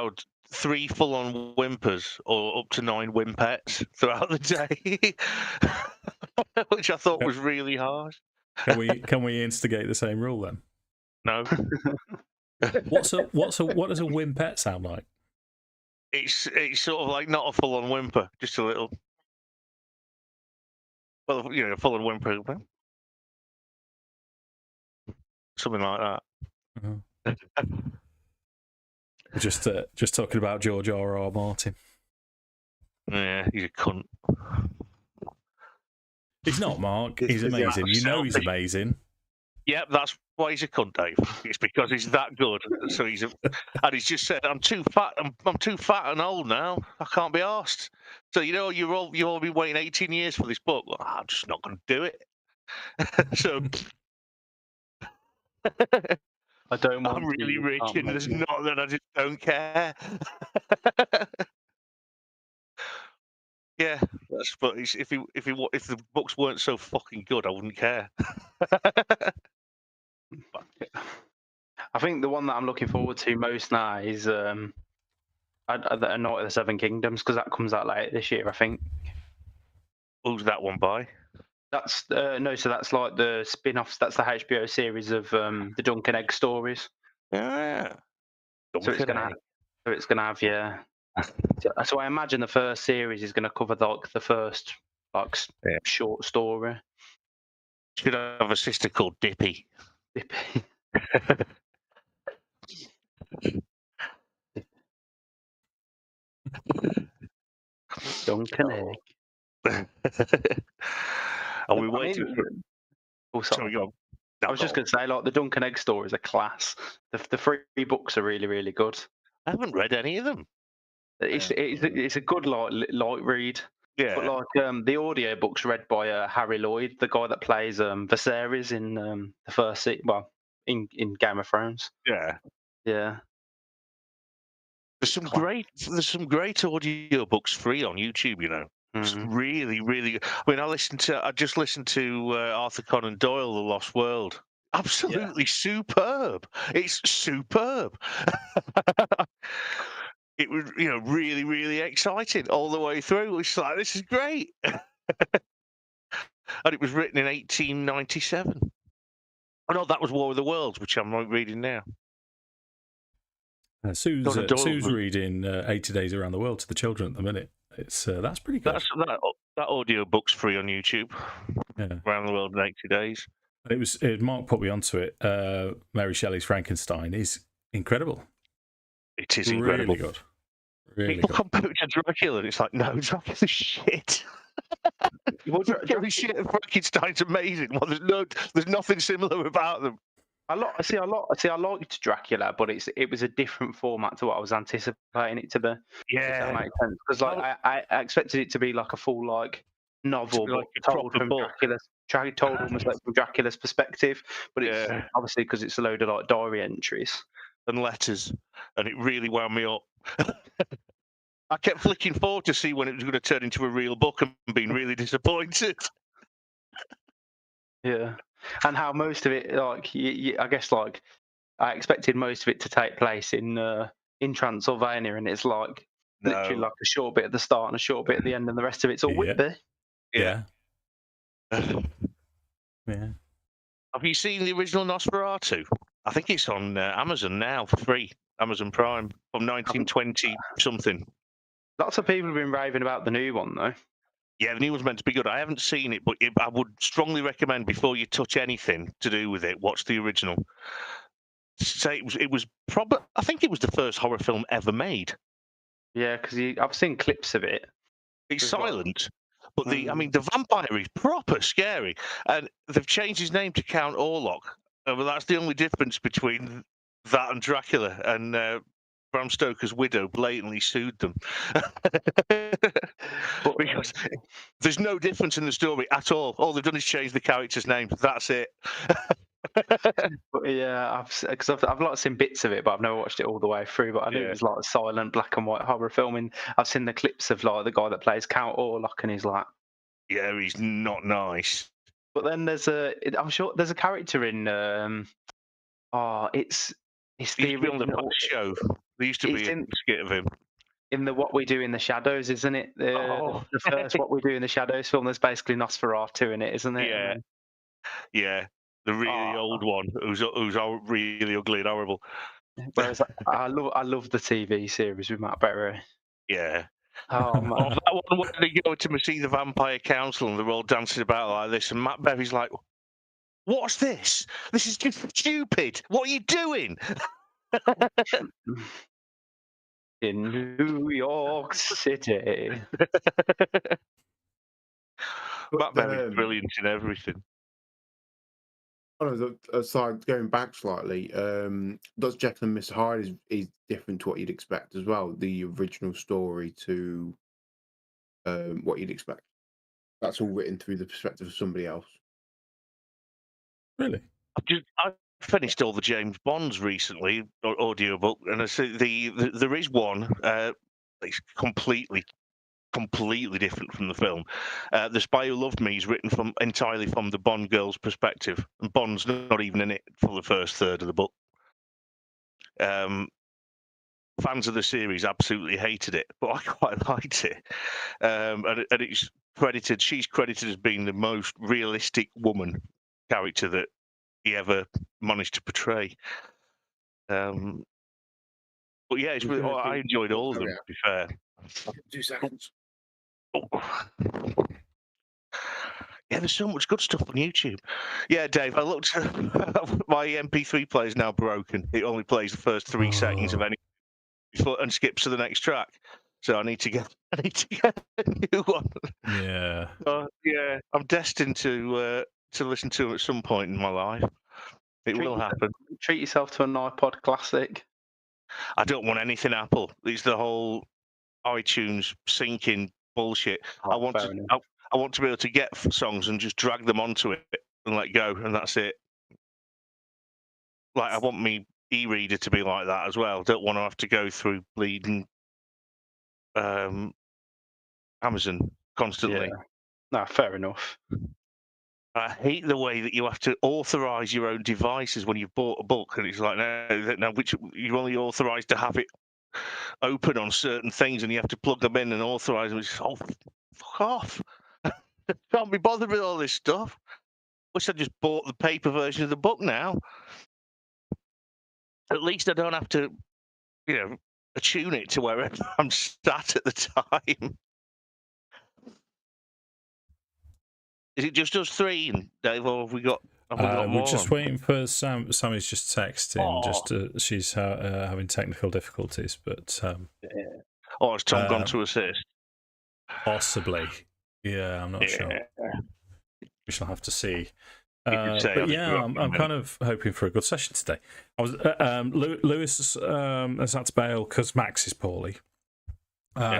allowed 3 full-on whimpers or up to 9 whimpets throughout the day, which I thought was really harsh. Can we instigate the same rule then? No. What does a whimpet sound like? It's sort of like not a full-on whimper, just a little. Well, you know, full-on whimper, something like that. Just talking about George R.R. Martin. Yeah, he's a cunt. He's not, Mark. He's amazing. You know he's amazing. Yeah, that's why he's a cunt, Dave. It's because he's that good. So and he's just said, "I'm too fat. I'm too fat and old now. I can't be arsed." So you know, you've all been waiting 18 years for this book. Well, I'm just not going to do it. So I don't want. I'm really rich, and there's not that I just don't care. Yeah, but if the books weren't so fucking good, I wouldn't care. I think the one that I'm looking forward to most now is A Knight of the Seven Kingdoms, because that comes out later this year, I think. Who's that one by? That's no, so that's like the spin-offs. That's the HBO series of the Dunk and Egg stories. Yeah. So it's gonna have yeah. So I imagine the first series is gonna cover like the first short story. Should have a sister called Dippy. Dippy. Dunk and Egg. Are we waiting for? Oh, sorry. Go on. I was just going to say, like, the Dunk and Egg stories are class. The 3 books are really, really good. I haven't read any of them. It's a good light read. Yeah. But like the audio books read by Harry Lloyd, the guy that plays Viserys in the first in Game of Thrones. Yeah. Yeah. There's some great audio books free on YouTube, you know. It's really, really good. I mean, I just listened to Arthur Conan Doyle, The Lost World. Absolutely superb. It's superb. It was, you know, really, really exciting all the way through. It's like, this is great. And it was written in 1897. Oh no, that was War of the Worlds, which I'm reading now. Sue's reading 80 Days Around the World to the children at the minute. It's that's pretty good. That audio book's free on YouTube. Yeah. Around the World in 80 Days. Mark put me onto it. Mary Shelley's Frankenstein is incredible. It is incredible. Really good. Really People compare it to Dracula, and it's like, no, Dracula's shit. Dracula's shit and Frankenstein's amazing. Well, there's nothing similar about them. I liked Dracula, but it was a different format to what I was anticipating it to be. Yeah, if that makes sense. Because I expected it to be like a full novel, but told from almost like from Dracula's perspective. But it's obviously because it's a load of like diary entries and letters, and it really wound me up. I kept flicking forward to see when it was going to turn into a real book, and being really disappointed. Yeah. And how most of it, like, I guess, like, I expected most of it to take place in Transylvania, and it's like literally like a short bit at the start and a short bit at the end, and the rest of it's all Whitby. Yeah. Yeah. Have you seen the original Nosferatu? I think it's on Amazon now for free. Amazon Prime from 1920 something. Lots of people have been raving about the new one though. Yeah, the new one's meant to be good. I haven't seen it, but I would strongly recommend before you touch anything to do with it, watch the original. Say it was probably. I think it was the first horror film ever made. Yeah, because I've seen clips of it. It's silent, but the vampire is proper scary, and they've changed his name to Count Orlok. Well, that's the only difference between that and Dracula, and Bram Stoker's widow blatantly sued them. Because there's no difference in the story at all. All they've done is change the character's name. That's it. But yeah, I've not seen bits of it, but I've never watched it all the way through. But I knew it was like a silent black and white horror film. And I've seen the clips of like the guy that plays Count Orlok, and he's like, yeah, he's not nice. But then I'm sure there's a character in it's It's He the used to be on the original. Bash show. There used to It's be a skit of him. in the What We Do in the Shadows, isn't it? Oh. The first What We Do in the Shadows film. There's basically Nosferatu in it, isn't it? Yeah, yeah. The really old one, who's really ugly and horrible. Whereas I love the TV series with Matt Berry. Yeah. Oh man. Or that one where they go to see the Vampire Council and they're all dancing about like this, and Matt Berry's like, "What's this? This is just stupid. What are you doing?" In New York City. Matt Berry's brilliant in everything. Aside, going back slightly, Dr. Jekyll and Mr. Hyde is different to what you'd expect as well. The original story to what you'd expect. That's all written through the perspective of somebody else. Really? I finished all the James Bonds recently, audiobook, and I see there is one that's completely different from the film. The Spy Who Loved Me is written entirely from the Bond girl's perspective, and Bond's not even in it for the first third of the book. Fans of the series absolutely hated it, but I quite liked it. And it's credited. She's credited as being the most realistic woman character that he ever managed to portray. But yeah, I enjoyed all of them. To be fair. 2 seconds. Oh. Yeah, there's so much good stuff on YouTube. Yeah, Dave, I looked. My MP3 player is now broken. It only plays the first 3 seconds of any and skips to the next track. So I need to get a new one. Yeah. Yeah, I'm destined to listen to it at some point in my life. It will happen. Treat yourself to an iPod Classic. I don't want anything Apple. It's the whole iTunes syncing bullshit. I want to be able to get songs and just drag them onto it and let go, and that's it. Like, I want me e-reader to be like that as well. Don't want to have to go through bleeding Amazon constantly. Yeah. No, fair enough. I hate the way that you have to authorize your own devices when you've bought a book, and it's like, no, which you're only authorized to have it open on certain things, and you have to plug them in and authorize them. It's just, oh, fuck off! Can't be bothered with all this stuff. Wish I just bought the paper version of the book now. At least I don't have to, attune it to wherever I'm sat at the time. Is it just us three, Dave, or have we got more? We're just waiting for Sam. Sammy's just texting. She's having technical difficulties, but or has Tom gone to assist? Possibly. Yeah, I'm not sure. We shall have to see. But yeah, I'm kind of hoping for a good session today. I was Lewis has had to bail because Max is poorly.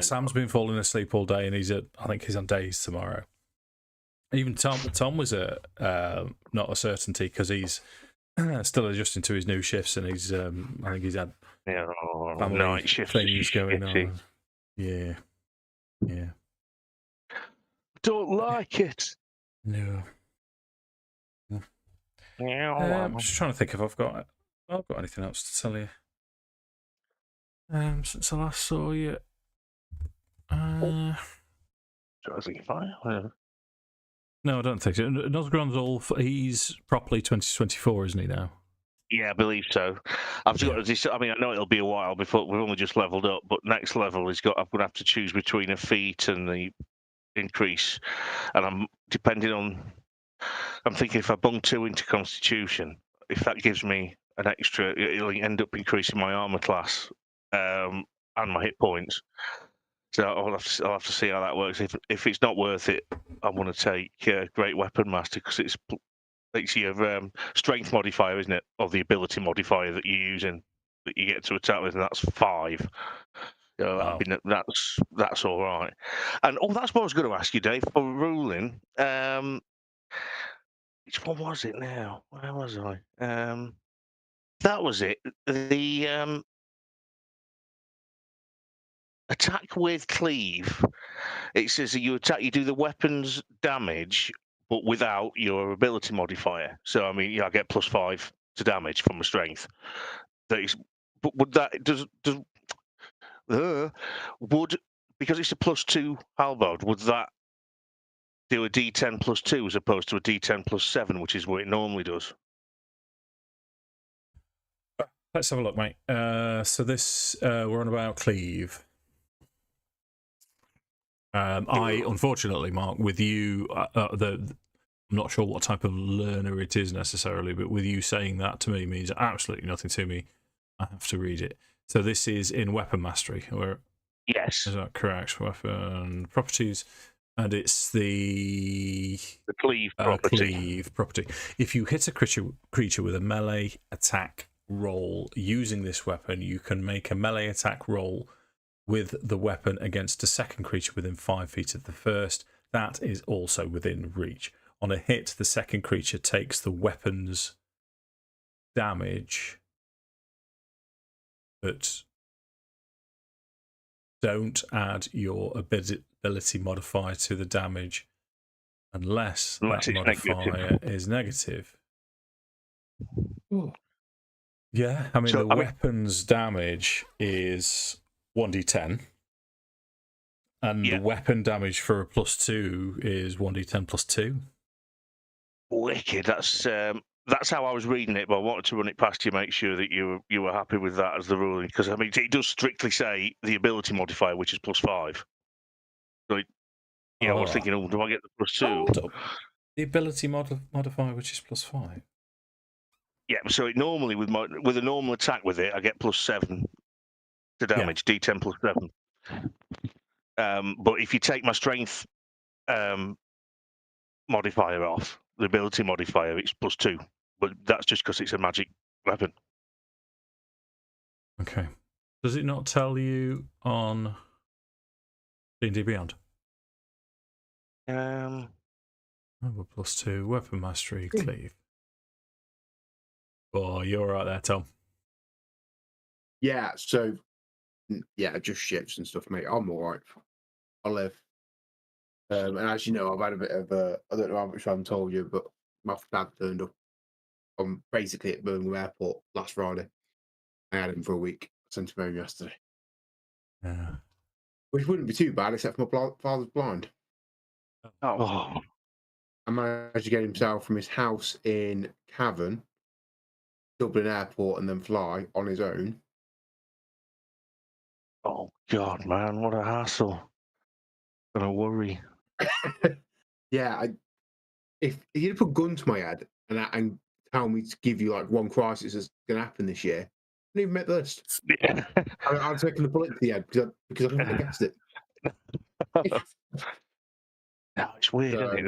Sam's been falling asleep all day, and I think he's on days tomorrow. Even Tom was not a certainty because he's still adjusting to his new shifts, and he's I think he's had night shifts things going on. Yeah. Don't like it. No. I'm just trying to think if I've got anything else to tell you. Since I last saw you. I think fine. No, I don't think so. Nosgron's he's properly 2024, isn't he now? Yeah, I believe so. I've got to. I mean, I know it'll be a while before we've only just leveled up, but next level I'm going to have to choose between a feat and the increase, and I'm thinking if I bung 2 into Constitution, if that gives me an extra, it'll end up increasing my armor class and my hit points. So I'll have to see how that works. If it's not worth it, I want to take Great Weapon Master because it's your strength modifier, isn't it, or the ability modifier that you're using that you get to attack with, and that's 5. So that's all right. And that's what I was going to ask you, Dave, for ruling. Which one was it now? Where was I? That was it. The attack with cleave. It says that you do the weapons damage, but without your ability modifier. So I mean, I get +5 to damage from my strength. that is, but would that would, because it's a +2 halberd, would that do a D10 +2 as opposed to a D10 +7, which is what it normally does? Let's have a look, mate. So this we're on about cleave. I unfortunately, Mark, with you, I'm not sure what type of learner it is necessarily, but with you saying that to me means absolutely nothing to me. I have to read it. So this is in Weapon Mastery, or yes, is that correct? Weapon properties, and it's the cleave property. Cleave property. If you hit a creature with a melee attack roll using this weapon, you can make a melee attack roll with the weapon against a second creature within 5 feet of the first. That is also within reach. On a hit, the second creature takes the weapon's damage, but don't add your ability modifier to the damage unless that modifier is negative. Ooh. Yeah, I mean, weapon's damage is 1d10. And the weapon damage for a +2 is 1d10 +2. Wicked. That's how I was reading it, but I wanted to run it past you, make sure that you were happy with that as the ruling, because I mean it does strictly say the ability modifier, which is +5. So I was thinking, do I get the +2? The ability modifier, which is +5. Yeah, so it normally with a normal attack with it, I get +7 to damage, D10 +7. But if you take my strength modifier off, the ability modifier, it's +2. But that's just because it's a magic weapon. Okay. Does it not tell you on D&D Beyond? +2, weapon mastery, cleave. Oh, you're right there, Tom. Yeah, so just shifts and stuff, mate. I'm all right. I live. And as you know, I've had a bit of I don't know how much I haven't told you, but my dad turned up. I'm basically at Birmingham Airport last Friday. I had him for a week. I sent him home yesterday. Yeah. Which wouldn't be too bad, except for my father's blind. Oh. I managed to get himself from his house in Cavan, Dublin Airport, and then fly on his own. Oh, God, man, what a hassle. Gonna worry. Yeah, if you'd put a gun to my head and tell me to give you like one crisis that's going to happen this year, I didn't even make the list. Yeah. I'd taken the bullet to the head because I couldn't have guessed it. No, it's weird, isn't it,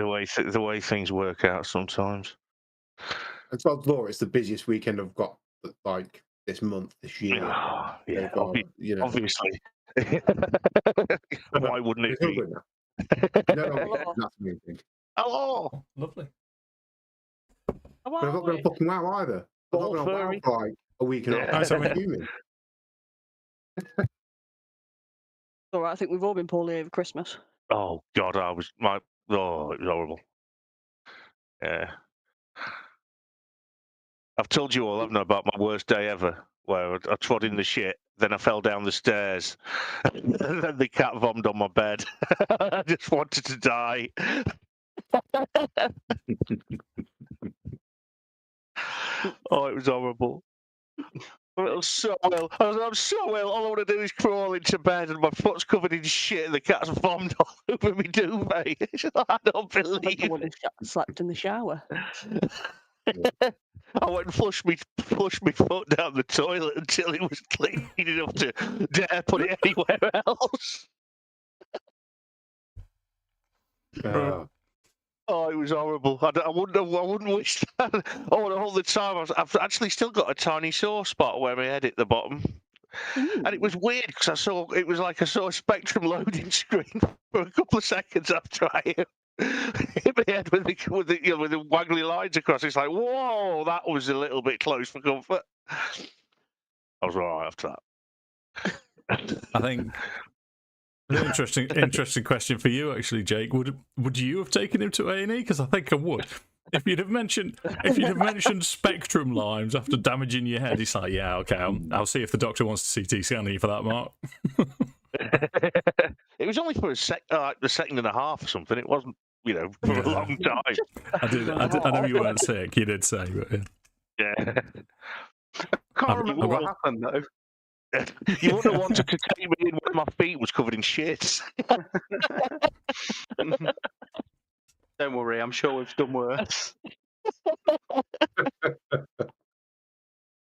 the way things work out sometimes. And so law, it's the busiest weekend I've got like this month, this year. Yeah, obviously. Why wouldn't it be? No, that's the main thing. Hello, lovely. But I've not been a fucking wow either. I've not been a wow for like a week and a half. All right, I think we've all been poorly over Christmas. Oh God, it was horrible. Yeah, I've told you all, haven't I, about my worst day ever, where I trod in the shit, then I fell down the stairs, and then the cat vommed on my bed. I just wanted to die. Oh, it was horrible. I'm so ill. I'm so ill. All I want to do is crawl into bed, and my foot's covered in shit, and the cat's vommed all over me duvet. I don't believe it. I slept in the shower. I went and flushed my foot down the toilet until it was clean enough to dare put it anywhere else. Oh, it was horrible. I wouldn't wish that. Oh, all the time I've actually still got a tiny sore spot where my head hit the bottom. Ooh. And it was weird because I saw a Spectrum loading screen for a couple of seconds after I hit my head with the waggly lines across. It's like, whoa, that was a little bit close for comfort. I was all right after that. I think an interesting question for you, actually, Jake. Would you have taken him to A&E? Because I think I would. if you'd have mentioned spectrum lines after damaging your head, it's like, yeah, okay, I'll see if the doctor wants to CT scan you for that, Mark. It was only for a second and a half or something. It wasn't, for a long time. I know you weren't sick. You did say, but yeah. I can't remember what happened though. You wouldn't have wanted to take me in when my feet was covered in shit. Don't worry, I'm sure we've done worse.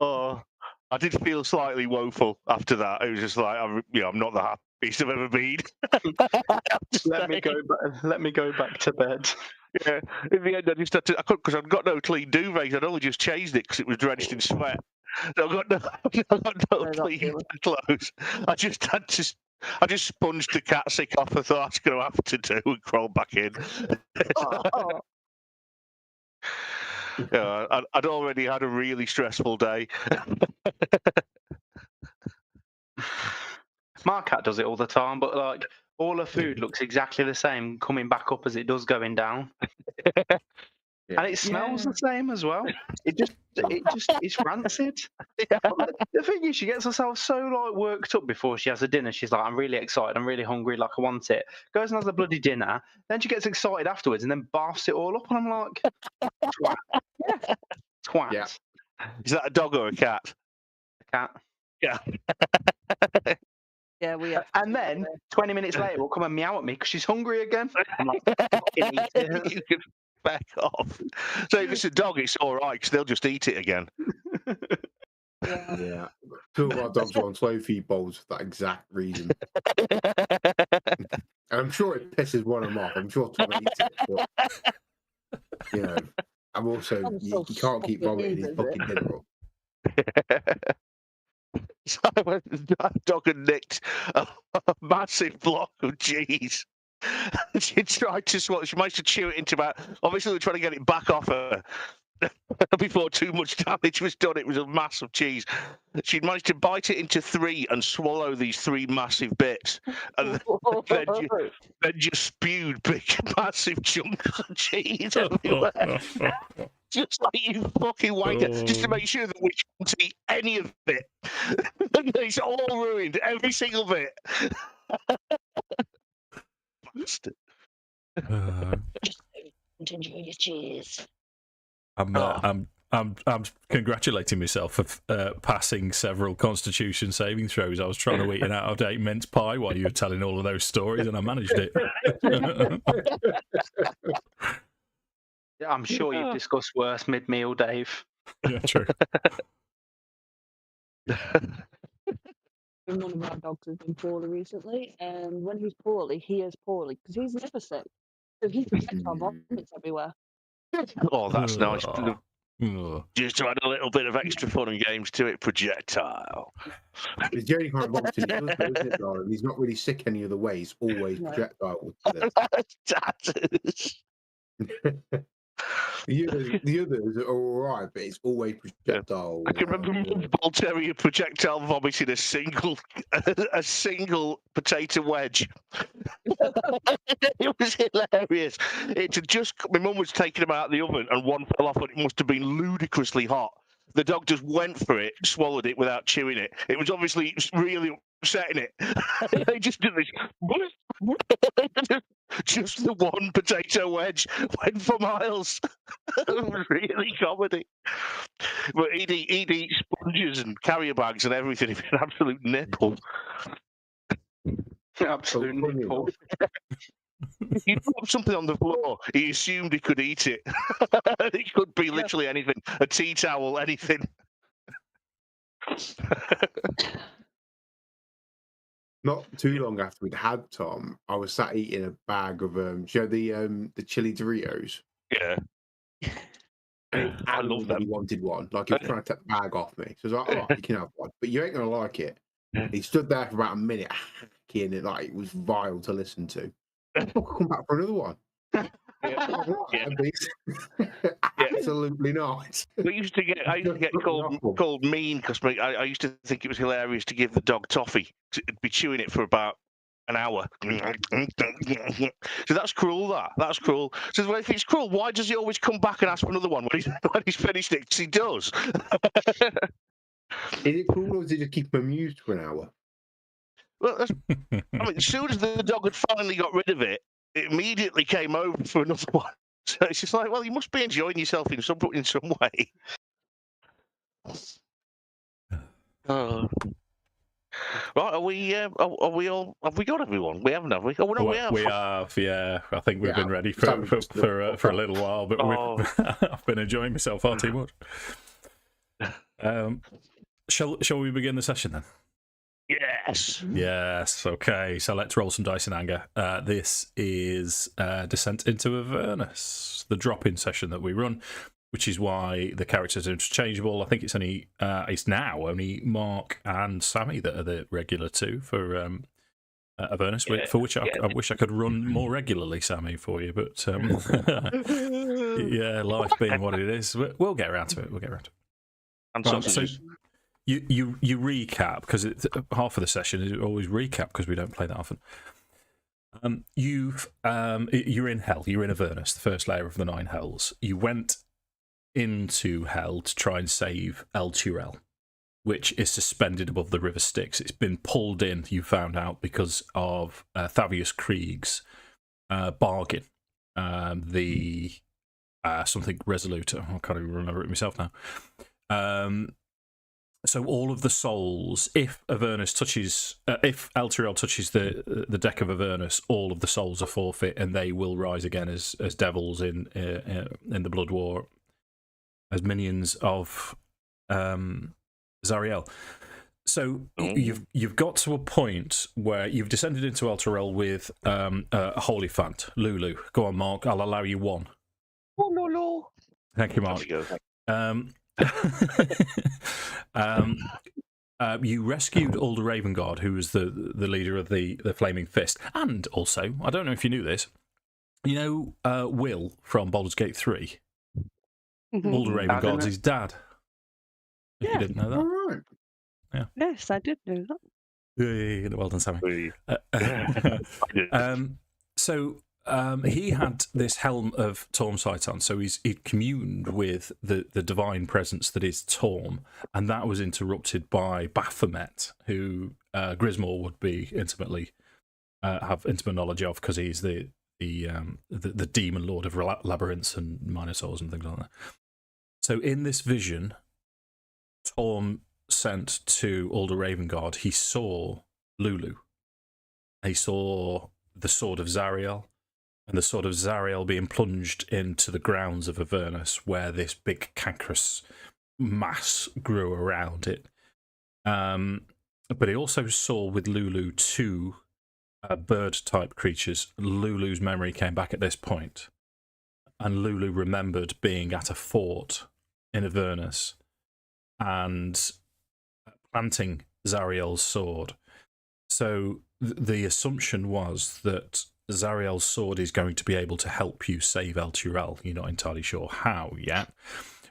Oh, I did feel slightly woeful after that. It was just like, I'm not the happiest I've ever been. Let me go back to bed. Yeah, in the end, I just had to, because I'd got no clean duvet. I'd only just changed it because it was drenched in sweat. So I got no clean clothes. I just sponged the cat sick off. I thought I was going to have to do and crawl back in. Yeah, I'd already had a really stressful day. My cat does it all the time, but like all her food looks exactly the same coming back up as it does going down. And it smells the same as well. It's rancid. The thing is, she gets herself so like worked up before she has a dinner. She's like, I'm really excited, I'm really hungry, like I want it. Goes and has a bloody dinner. Then she gets excited afterwards and then barfs it all up. And I'm like, twat. Yeah. Is that a dog or a cat? A cat. Yeah. Yeah, we have. And then 20 minutes later, will come and meow at me because she's hungry again. I'm like, fucking eat it. You can back off. So if it's a dog, it's all right because they'll just eat it again. Yeah. Two of our dogs are on slow feed bowls for that exact reason. And I'm sure it pisses one of them off. I'm sure Tom eats it, but I'm also you can't keep vomiting his fucking dinner up. So that dog had nicked a massive block of cheese. She tried to swallow. She managed to chew it into about. Obviously, we were trying to get it back off her before too much damage was done. It was a mass of cheese. She'd managed to bite it into three and swallow these three massive bits, and then just spewed big, massive chunks of cheese everywhere. Just like you fucking wanker, just to make sure that we can't eat any of it. It's all ruined, every single bit. Bastard. Enjoy your cheese. I'm congratulating myself for passing several Constitution saving throws. I was trying to eat an out-of-date mince pie while you were telling all of those stories, and I managed it. I'm sure you've discussed worse mid-meal, Dave. Yeah, true. One of our dogs has been poorly recently, and when he's poorly, he is poorly because he's never sick. So he projectile vomits everywhere. Oh, that's nice. Just to add a little bit of extra fun and games to it, projectile. It's the only kind of vomiting he does, isn't it, Lauren? He's not really sick any other way. He's always projectile. Tattoos. The others are all right, but it's always projectile. I can remember a bull terrier projectile vomiting a single potato wedge. It was hilarious. It had just my mum was taking him out of the oven, and one fell off, and it must have been ludicrously hot. The dog just went for it, swallowed it without chewing it. It was obviously really upsetting it. They just did this. Just the one potato wedge went for miles. It was really comedy. But he'd eat sponges and carrier bags and everything. If an absolute nipple. Absolute nipple. If you dropped something on the floor, he assumed he could eat it. It could be literally anything. A tea towel, anything. Not too long after we'd had Tom, I was sat eating a bag of the chili Doritos. Yeah. And I love that. He wanted one. Like he was trying to take the bag off me. So I was like, all right, you can have one. But you ain't gonna like it. He stood there for about a minute hacking it like it was vile to listen to. I'll come back for another one. Absolutely not. I used to get called mean because I used to think it was hilarious to give the dog toffee. To be chewing it for about an hour. So that's cruel. That's cruel. So if it's cruel, why does he always come back and ask for another one when he's finished it? 'Cause he does. Is it cruel, or does it just keep him amused for an hour? Well, I mean, as soon as the dog had finally got rid of it, it immediately came over for another one. So it's just like, well, you must be enjoying yourself in some way. Right, are we all? Have we got everyone? We haven't, have we? Oh no, we have. We have, yeah. I think we've been ready for a little while, but I've been enjoying myself far too much. Shall we begin the session then? Yes. Yes. Okay. So let's roll some dice in anger. This is Descent into Avernus, the drop-in session that we run, which is why the characters are interchangeable. I think it's now only Mark and Sammy that are the regular two for Avernus, for which I wish I could run more regularly, Sammy, for you. But yeah, life being what it is, we'll get around to it. And so you recap, because half of the session is always recap because we don't play that often. You're in Hell. You're in Avernus, the first layer of the 9 hells. You went into Hell to try and save El-Turel, which is suspended above the River Styx. It's been pulled in, you found out, because of Thavius Krieg's bargain. The something resolute. I can't even remember it myself now. So all of the souls, if Avernus touches, if El-Turel touches the deck of Avernus, all of the souls are forfeit, and they will rise again as devils in the Blood War, as minions of Zariel. So you've got to a point where you've descended into El-Turel with a holy fant, Lulu. Go on, Mark. I'll allow you one. Oh, no. Thank you, Mark. You rescued Alder Ravengard, who was the leader of the Flaming Fist, and also, I don't know if you knew this, you know Will from Baldur's Gate 3? Alder Ravengard's his dad. If you didn't know that. All right. Yeah. Yes, I did know that. Yeah, well done, Sammy. So he had this helm of Tormsight on, so he communed with the divine presence that is Torm, and that was interrupted by Baphomet, who Grismore would be have intimate knowledge of, because he's the demon lord of labyrinths and minotaurs and things like that. So in this vision, Torm sent to Alder Ravengard, he saw Lulu. He saw the sword of Zariel, and the sword of Zariel being plunged into the grounds of Avernus, where this big cankerous mass grew around it. But he also saw with Lulu 2 bird-type creatures. Lulu's memory came back at this point, and Lulu remembered being at a fort in Avernus and planting Zariel's sword. So the assumption was that Zariel's sword is going to be able to help you save El-Turel. You're not entirely sure how yet,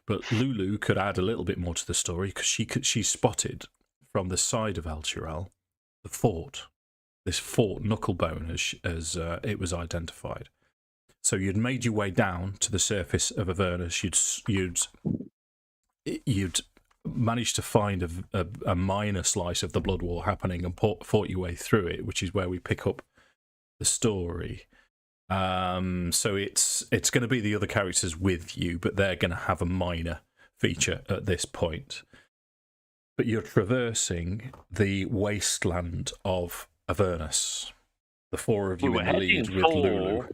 but Lulu could add a little bit more to the story, because she spotted from the side of El-Turel the fort, this Fort Knucklebone, as it was identified. So you'd made your way down to the surface of Avernus. You'd managed to find a minor slice of the Blood War happening and fought your way through it, which is where we pick up the story. So it's going to be the other characters with you, but they're going to have a minor feature at this point. But you're traversing the wasteland of Avernus. The 4 of you in the lead with Lulu.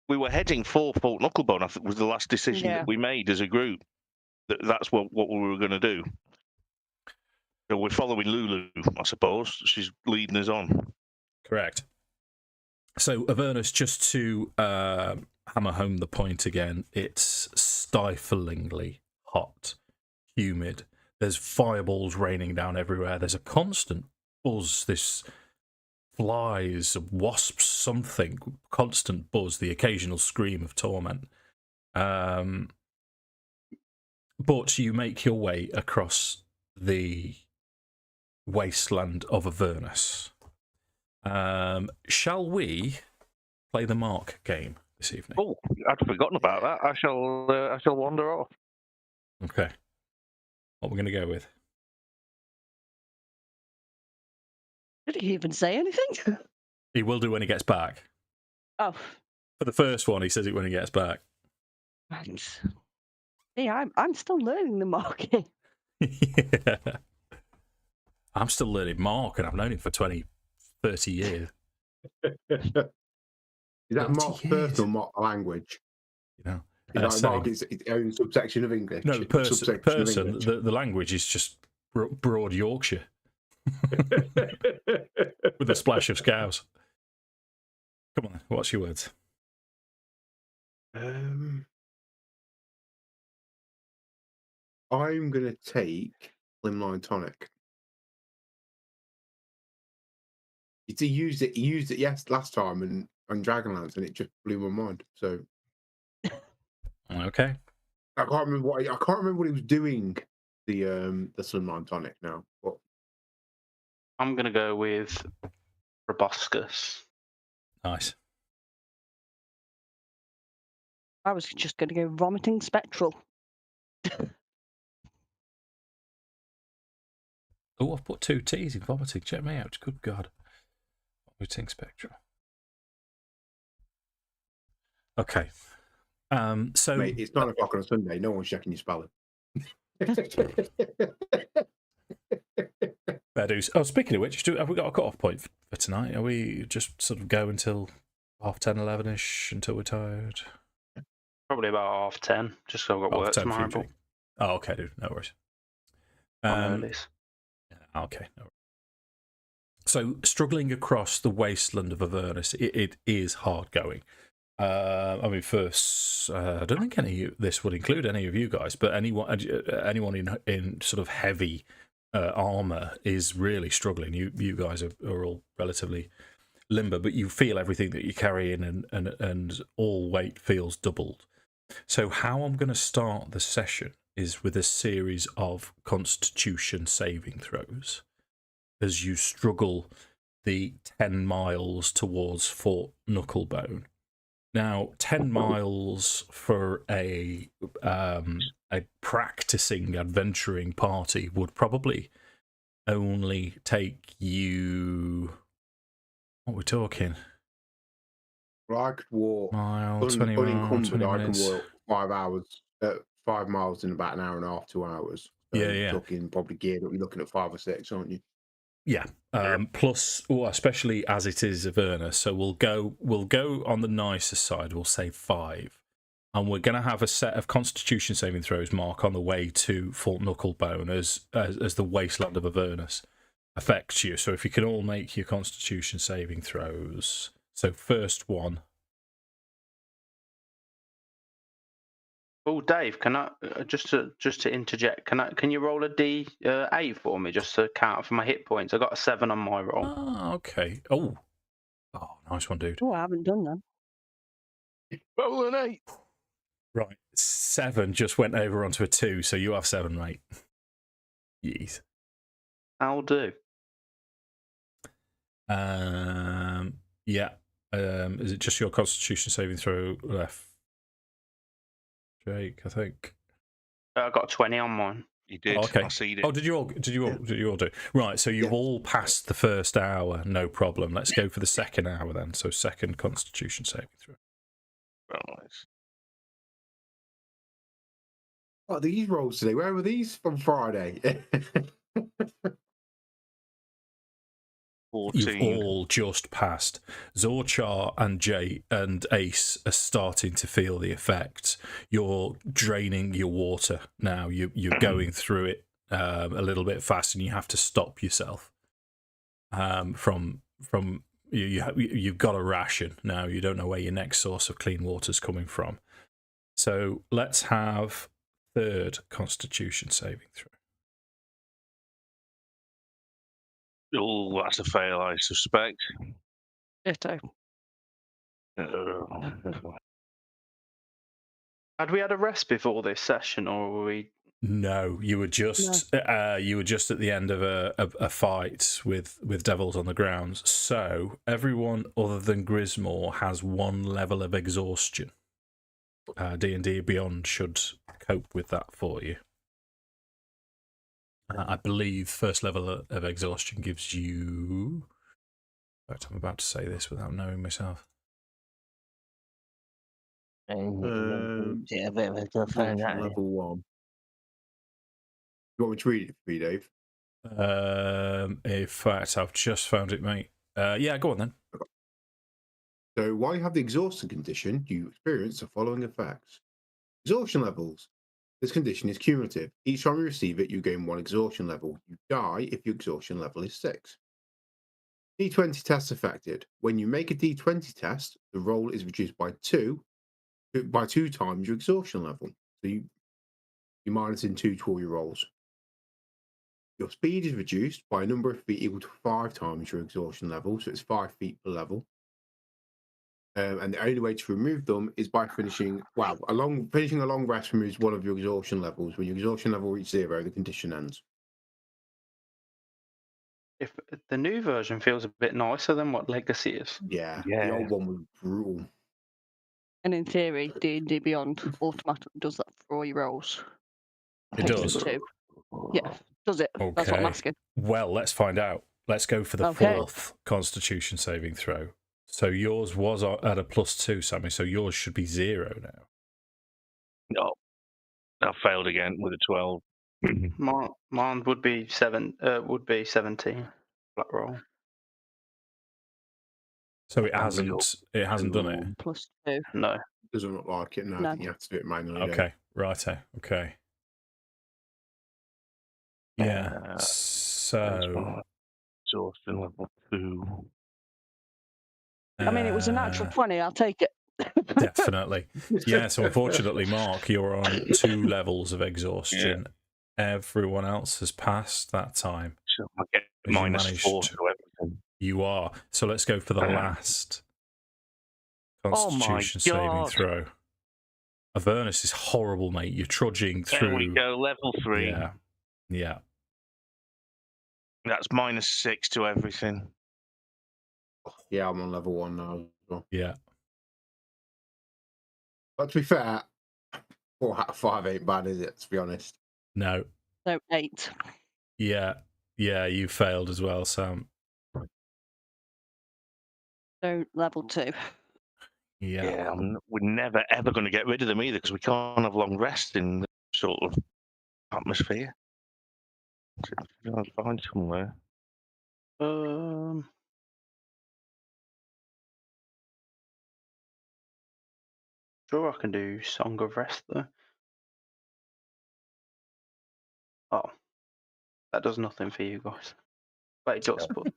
We were heading for Fort Knucklebone, I think, was the last decision that we made as a group. That's what we were going to do. So we're following Lulu, I suppose. She's leading us on. Correct. So Avernus, just to hammer home the point again, it's stiflingly hot, humid. There's fireballs raining down everywhere. There's a constant buzz, this flies, wasps, something, constant buzz, the occasional scream of torment. But you make your way across the wasteland of Avernus. Shall we play the Mark game this evening? Oh, I'd forgotten about that. I shall wander off. Okay. What we're going to go with? Did he even say anything? He will do when he gets back. Oh. For the first one, he says it when he gets back. Right. Yeah, I'm still learning the marking. Yeah. I'm still learning Mark, and I've known him for 20, 30 years. Is that Mark's personal Mark language? You know, is Mark is its own subsection of English? No, the person, the language is just broad Yorkshire with a splash of Scouse. Come on, what's your words? I'm going to take Slimline Tonic. He used it yes last time on Dragonlance, and it just blew my mind. So okay, I can't remember what he was doing. The Slimline Tonic now. But I'm gonna go with Proboscis. Nice. I was just going to go Vomiting Spectral. Oh, I've put 2 T's in vomiting. Check me out. Good God. Vomiting Spectral. Okay. So mate, it's 9 o'clock on a Sunday. No one's checking your spelling. Fair dues. Oh, speaking of which, have we got a cut-off point for tonight? Are we just sort of go until 10:30, 11ish until we're tired? Probably about 10:30, just so I've got work tomorrow. But... Oh, okay, dude. No worries. Okay. No worries. So, struggling across the wasteland of Avernus, it is hard going. I mean, first, I don't think this would include any of you guys, but anyone in sort of heavy armor is really struggling. You guys are all relatively limber, but you feel everything that you carry in, and all weight feels doubled. So how I'm going to start the session is with a series of Constitution saving throws as you struggle the 10 miles towards Fort Knucklebone. Now, 10 miles for a practicing adventuring party would probably only take you... What are we talking? Well, I could walk 20 miles, I can walk 5 hours, 5 miles in about an hour and a half, 2 hours. So yeah. Talking probably geared up. You're looking at 5 or 6, aren't you? Yeah. Plus, especially as it is Avernus, so we'll go on the nicer side. We'll say 5, and we're going to have a set of Constitution saving throws, Mark, on the way to Fort Knucklebone as the wasteland of Avernus affects you. So if you can all make your Constitution saving throws. So first one. Oh, Dave, can I just to interject? Can you roll a D8 for me just to count for my hit points? I got a 7 on my roll. Oh, okay. Oh, nice one, dude. Oh, I haven't done that. Roll an 8. Right, 7 just went over onto a 2, so you have 7, mate. Yes. I'll do. Yeah. Is it just your Constitution saving throw left, Jake? I think I got 20 on mine. You did. Okay. I see it. Oh, did you all do? Right. So you've all passed the first hour, no problem. Let's go for the second hour then. So second Constitution saving throw. Right. Oh, these rolls today. Where were these from Friday? 14. You've all just passed. Zorchar and Jay and Ace are starting to feel the effects. You're draining your water now. You're going through it a little bit fast, and you have to stop yourself from you've got a ration now. You don't know where your next source of clean water's coming from. So let's have third Constitution saving throw. Oh, that's a fail, I suspect. Ditto. Had we had a rest before this session, or were we No, you were just you were just at the end of a fight with devils on the grounds. So everyone other than Grismore has 1 level of exhaustion. D&D Beyond should cope with that for you. I believe first level of exhaustion gives you. In fact, I'm about to say this without knowing myself. Level 1. You want me to read it for you, Dave? In fact, I've just found it, mate. Yeah, go on then. Okay. So while you have the exhaustion condition, you experience the following effects. Exhaustion levels. This condition is cumulative. Each time you receive it, you gain 1 exhaustion level. You die if your exhaustion level is 6. D20 tests affected. When you make a D20 test, the roll is reduced by 2 times your exhaustion level. So you're minusing 2 to all your rolls. Your speed is reduced by a number of feet equal to 5 times your exhaustion level, so it's 5 feet per level. And the only way to remove them is by finishing a long rest removes 1 of your exhaustion levels. When your exhaustion level reaches 0, the condition ends. If the new version feels a bit nicer than what Legacy is. Yeah. The old one was brutal. And in theory, D&D Beyond automatically does that for all your rolls. It does. Too. Yeah, does it? Okay. That's what I'm asking. Well, let's find out. Let's go for the 4th Constitution saving throw. So yours was at a +2, Sammy. So yours should be 0 now. No, I failed again with a 12. Mine would be 17. Flat roll. So it hasn't done it. +2. No. It doesn't look like it. No, I think you have to do it manually. Okay, righto. Okay. Yeah. So exhaustion level 2. I mean, it was a natural 20. I'll take it. Definitely. Yeah, so unfortunately, Mark, you're on 2 levels of exhaustion. Yeah. Everyone else has passed that time. So I get -4 to everything. You are. So let's go for the last Constitution saving throw. Avernus is horrible, mate. You're trudging through. There we go, level 3. Yeah. Yeah. That's -6 to everything. Yeah, I'm on level 1 now as well. Yeah. But to be fair, 4 out of 5 ain't bad, is it? To be honest. No. So 8. Yeah. Yeah, you failed as well, Sam. So level 2. Yeah. We're never ever going to get rid of them either because we can't have long rest in the sort of atmosphere. I'll find somewhere. Sure, I can do Song of Rest though. Oh, that does nothing for you guys. But it does. But...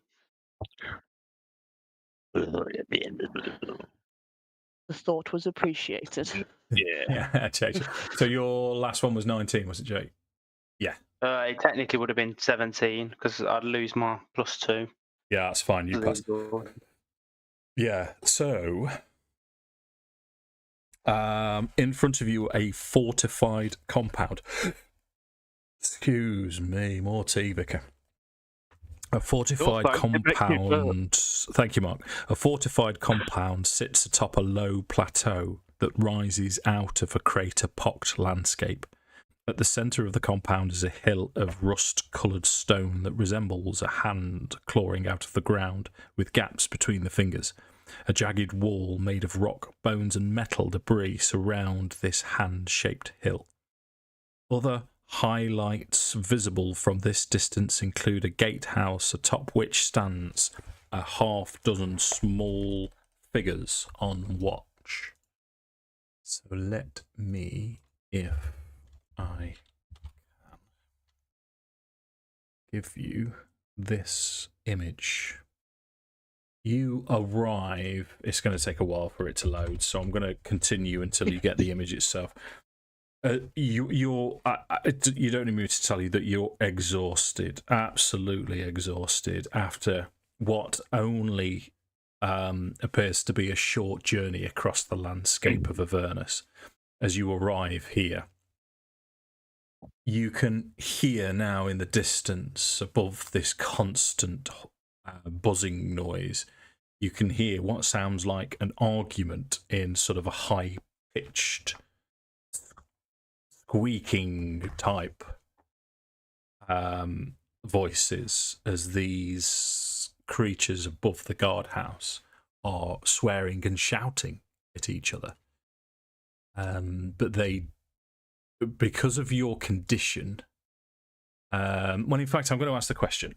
The thought was appreciated. Yeah. So your last one was 19, was it, Jake? Yeah. It technically would have been 17 because I'd lose my +2. Yeah, that's fine. You passed. Yeah. So, in front of you, a fortified compound. Excuse me, more tea, Vicar. A fortified compound. Thank you, Mark. A fortified compound sits atop a low plateau that rises out of a crater-pocked landscape. At the centre of the compound is a hill of rust-coloured stone that resembles a hand clawing out of the ground, with gaps between the fingers. A jagged wall made of rock, bones and metal debris surround this hand-shaped hill. Other highlights visible from this distance include a gatehouse atop which stands a half-dozen small figures on watch. So let me, if I can, give you this image. You arrive. It's going to take a while for it to load, so I'm going to continue until you get the image itself. You don't need me to tell you that you're exhausted, absolutely exhausted, after what only appears to be a short journey across the landscape of Avernus. As you arrive here, you can hear now in the distance above this constant buzzing noise, you can hear what sounds like an argument in sort of a high-pitched, squeaking type voices as these creatures above the guardhouse are swearing and shouting at each other. But they, because of your condition, well, in fact, I'm going to ask the question.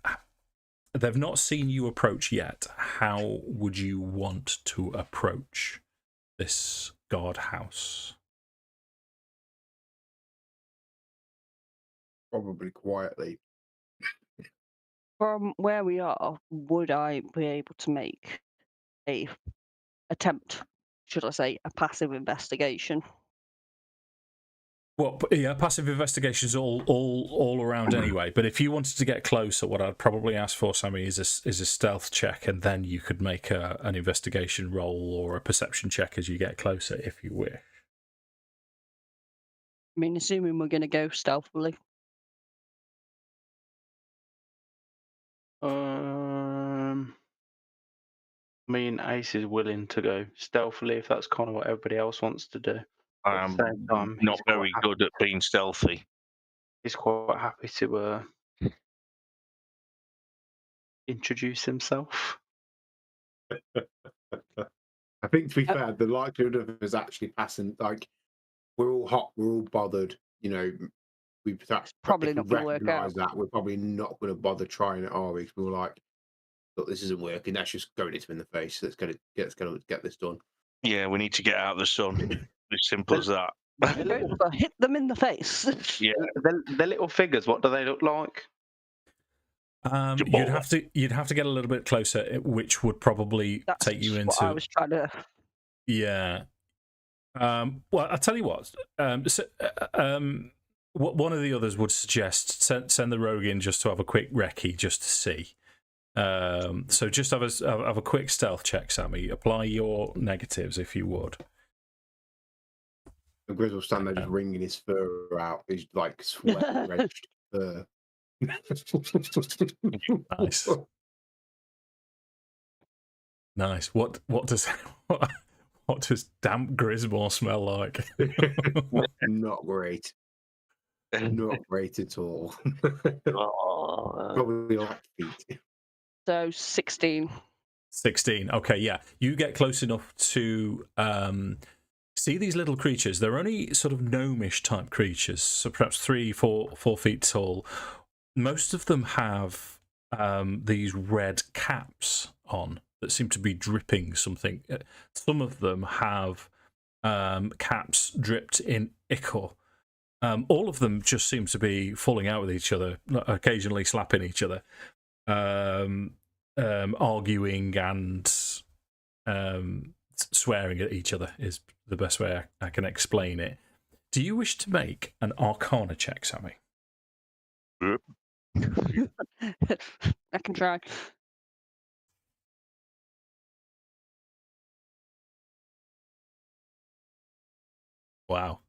They've not seen you approach yet. How would you want to approach this guardhouse? Probably quietly. From where we are, would I be able to make a attempt, should I say, a passive investigation? Well, yeah, passive investigation's all around anyway. But if you wanted to get closer, what I'd probably ask for, Sammy, is a stealth check, and then you could make an investigation roll or a perception check as you get closer, if you wish. I mean, assuming we're going to go stealthily. I mean, Ace is willing to go stealthily if that's kind of what everybody else wants to do. I am not very good at being stealthy. He's quite happy to introduce himself. I think, to be fair, the likelihood of us actually passing, like, we're all hot, we're all bothered, you know, we probably not going to work out. That we're probably not going to bother trying it, are we? Because we're like, look, this isn't working. Let's just go into him in the face. Let's get this done. Yeah, we need to get out of the sun. As simple as that. Hit them in the face. Yeah, the little figures. What do they look like? You'd have to get a little bit closer, which would probably take you into. What I was trying to. Yeah. Well, I'll tell you what. One of the others would suggest send the rogue in just to have a quick recce, just to see. So just have a quick stealth check, Sammy. Apply your negatives if you would. And Grizz will stand there just wringing his fur out. He's like sweat-drenched fur. Nice. Nice. What does damp Grismore smell like? Not great. Not great at all. Probably like feet. So 16. 16. Okay, yeah. You get close enough to see these little creatures. They're only sort of gnomish type creatures, so perhaps 4 feet tall. Most of them have these red caps on that seem to be dripping something. Some of them have caps dripped in ichor. All of them just seem to be falling out with each other, occasionally slapping each other, arguing and swearing at each other is the best way I can explain it. Do you wish to make an Arcana check, Sammy? I can try. Wow.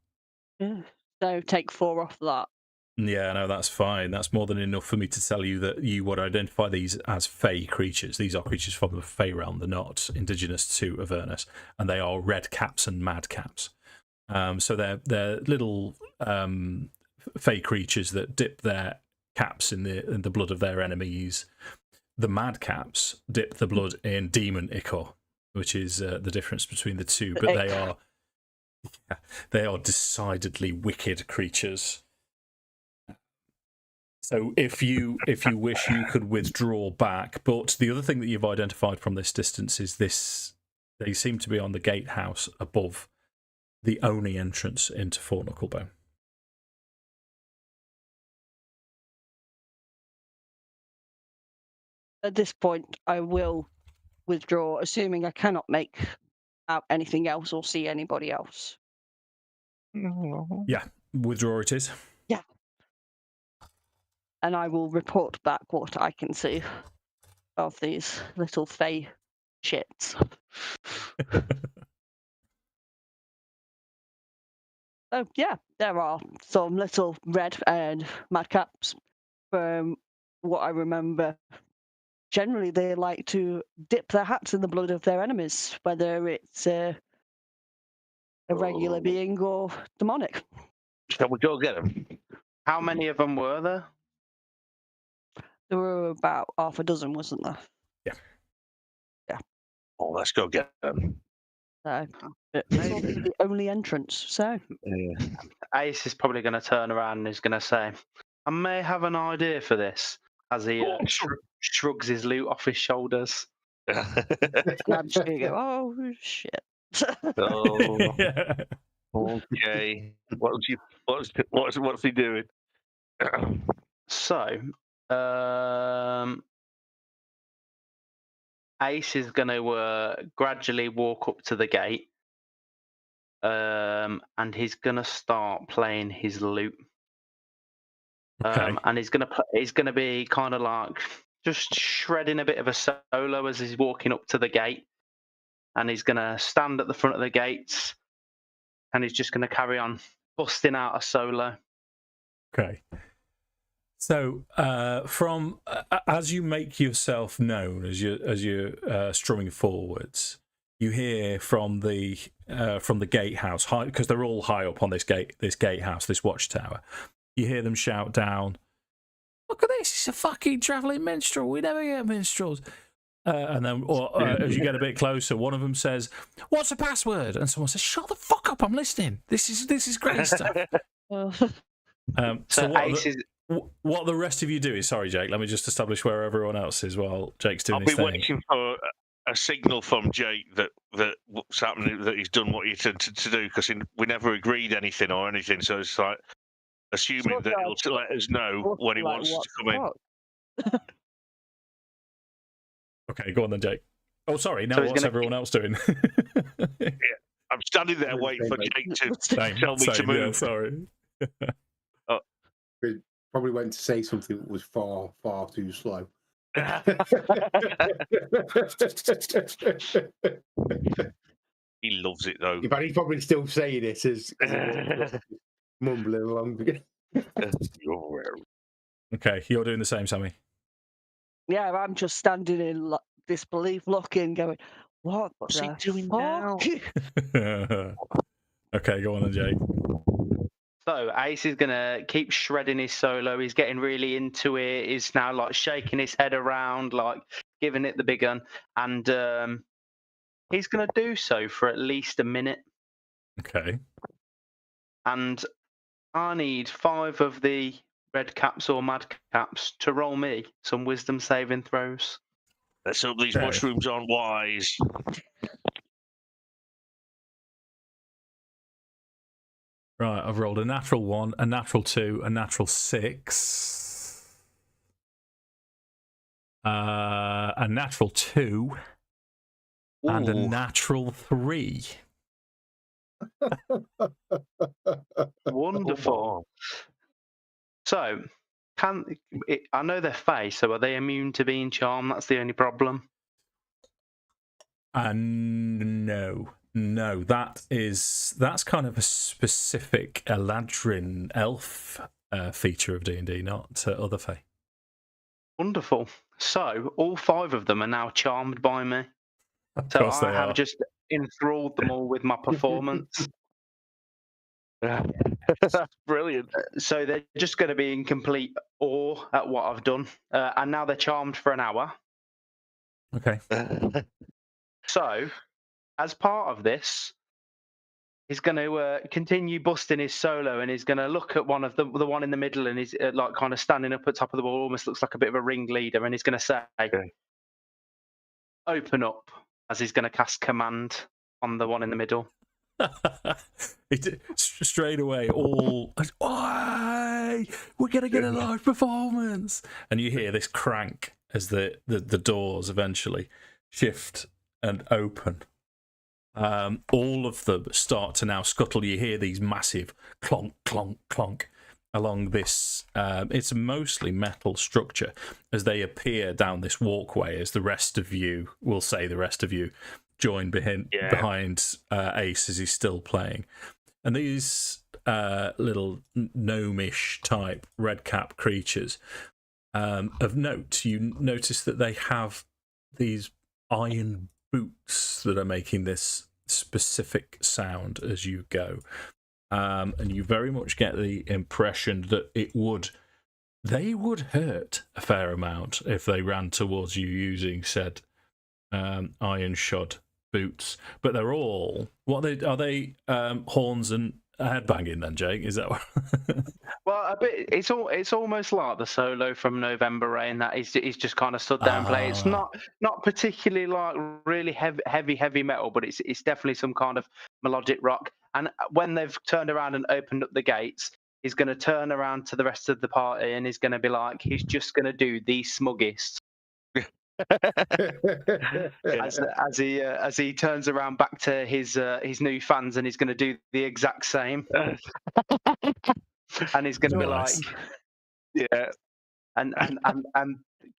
So take 4 off that. Yeah, no, that's fine. That's more than enough for me to tell you that you would identify these as Fey creatures. These are creatures from the Fey realm. They're not indigenous to Avernus, and they are red caps and mad caps. So they're little Fey creatures that dip their caps in the blood of their enemies. The mad caps dip the blood in demon ichor, which is the difference between the two. But they are decidedly wicked creatures. So if you wish, you could withdraw back. But the other thing that you've identified from this distance is this: they seem to be on the gatehouse above the only entrance into Fort Knucklebone. At this point, I will withdraw, assuming I cannot make out anything else or see anybody else. Yeah, withdraw it is. Yeah. And I will report back what I can see of these little Fey shits. Oh yeah, there are some little red and madcaps. From what I remember, generally they like to dip their hats in the blood of their enemies, whether it's a regular being or demonic. Shall we go get them? How many of them were there? There were about half a dozen, wasn't there? Yeah. Oh, let's go get them. So it's also the only entrance. So Ace is probably going to turn around and is going to say, "I may have an idea for this," as he shrugs his loot off his shoulders. and I'm just going to go, "Oh shit." Oh, okay. What's he doing? So, Ace is going to gradually walk up to the gate, and he's going to start playing his lute. Okay. And he's going to be kind of like just shredding a bit of a solo as he's walking up to the gate, and he's going to stand at the front of the gates, and he's just going to carry on busting out a solo. Okay. So, from as you make yourself known, as you're strumming forwards, you hear from the gatehouse, because they're all high up on this gatehouse, this watchtower. You hear them shout down, "Look at this! It's a fucking travelling minstrel. We never get minstrels." And then, as you get a bit closer, one of them says, "What's the password?" And someone says, "Shut the fuck up! I'm listening. This is great stuff." So what the rest of you do is, sorry, Jake, let me just establish where everyone else is while Jake's doing his thing. I'll be waiting for a signal from Jake that what's happening, that he's done what he intended to do, because we never agreed anything or anything, so it's like assuming that he'll let us know when he wants to come in. Okay, go on then, Jake. Oh, sorry, now what's everyone else doing? Yeah, I'm standing there waiting for Jake to tell me to move. Yeah, sorry. Probably went to say something that was far, far too slow. He loves it though. But he's probably still saying it as mumbling along. Okay, you're doing the same, Sammy. Yeah, I'm just standing in disbelief, looking, going, "What's he doing now?" Okay, go on then, Jake. So Ace is going to keep shredding his solo. He's getting really into it. He's now like shaking his head around, like giving it the big un. And he's going to do so for at least a minute. Okay. And I need 5 of the red caps or mad caps to roll me some wisdom saving throws. Let's hope these mushrooms aren't wise. Right, I've rolled a natural 1, a natural 2, a natural 6, a natural 2, and a natural 3. Wonderful. So, I know they're fae, so are they immune to being charmed? That's the only problem. No, that's kind of a specific Eladrin elf feature of D&D, not other fae. Wonderful. So all 5 of them are now charmed by me. So I have just enthralled them all with my performance. That's brilliant. So they're just going to be in complete awe at what I've done, and now they're charmed for an hour. Okay. So, as part of this, he's going to continue busting his solo, and he's going to look at one of the one in the middle, and he's like kind of standing up at top of the wall, almost looks like a bit of a ringleader, and he's going to say, "Open up," as he's going to cast command on the one in the middle. Straight away, all, "Oi, we're going to get a live performance," and you hear this crank as the doors eventually shift and open. All of them start to now scuttle. You hear these massive clonk, clonk, clonk along this. It's a mostly metal structure as they appear down this walkway. As the rest of you join behind Ace as he's still playing, and these little gnomish type red cap creatures. Of note, you notice that they have these iron boots that are making this specific sound as you go. And you very much get the impression that they would hurt a fair amount if they ran towards you using said iron shod boots. But they're all are they horns and headbanging then, Jake? Is that what? Well, a bit. It's almost like the solo from November Rain that he's just kind of stood there and played. It's not particularly like really heavy metal, but it's definitely some kind of melodic rock. And when they've turned around and opened up the gates, he's going to turn around to the rest of the party and he's going to be like, he's just going to do the smuggest. as he turns around back to his new fans, and he's going to do the exact same. And he's going to be like, yeah, and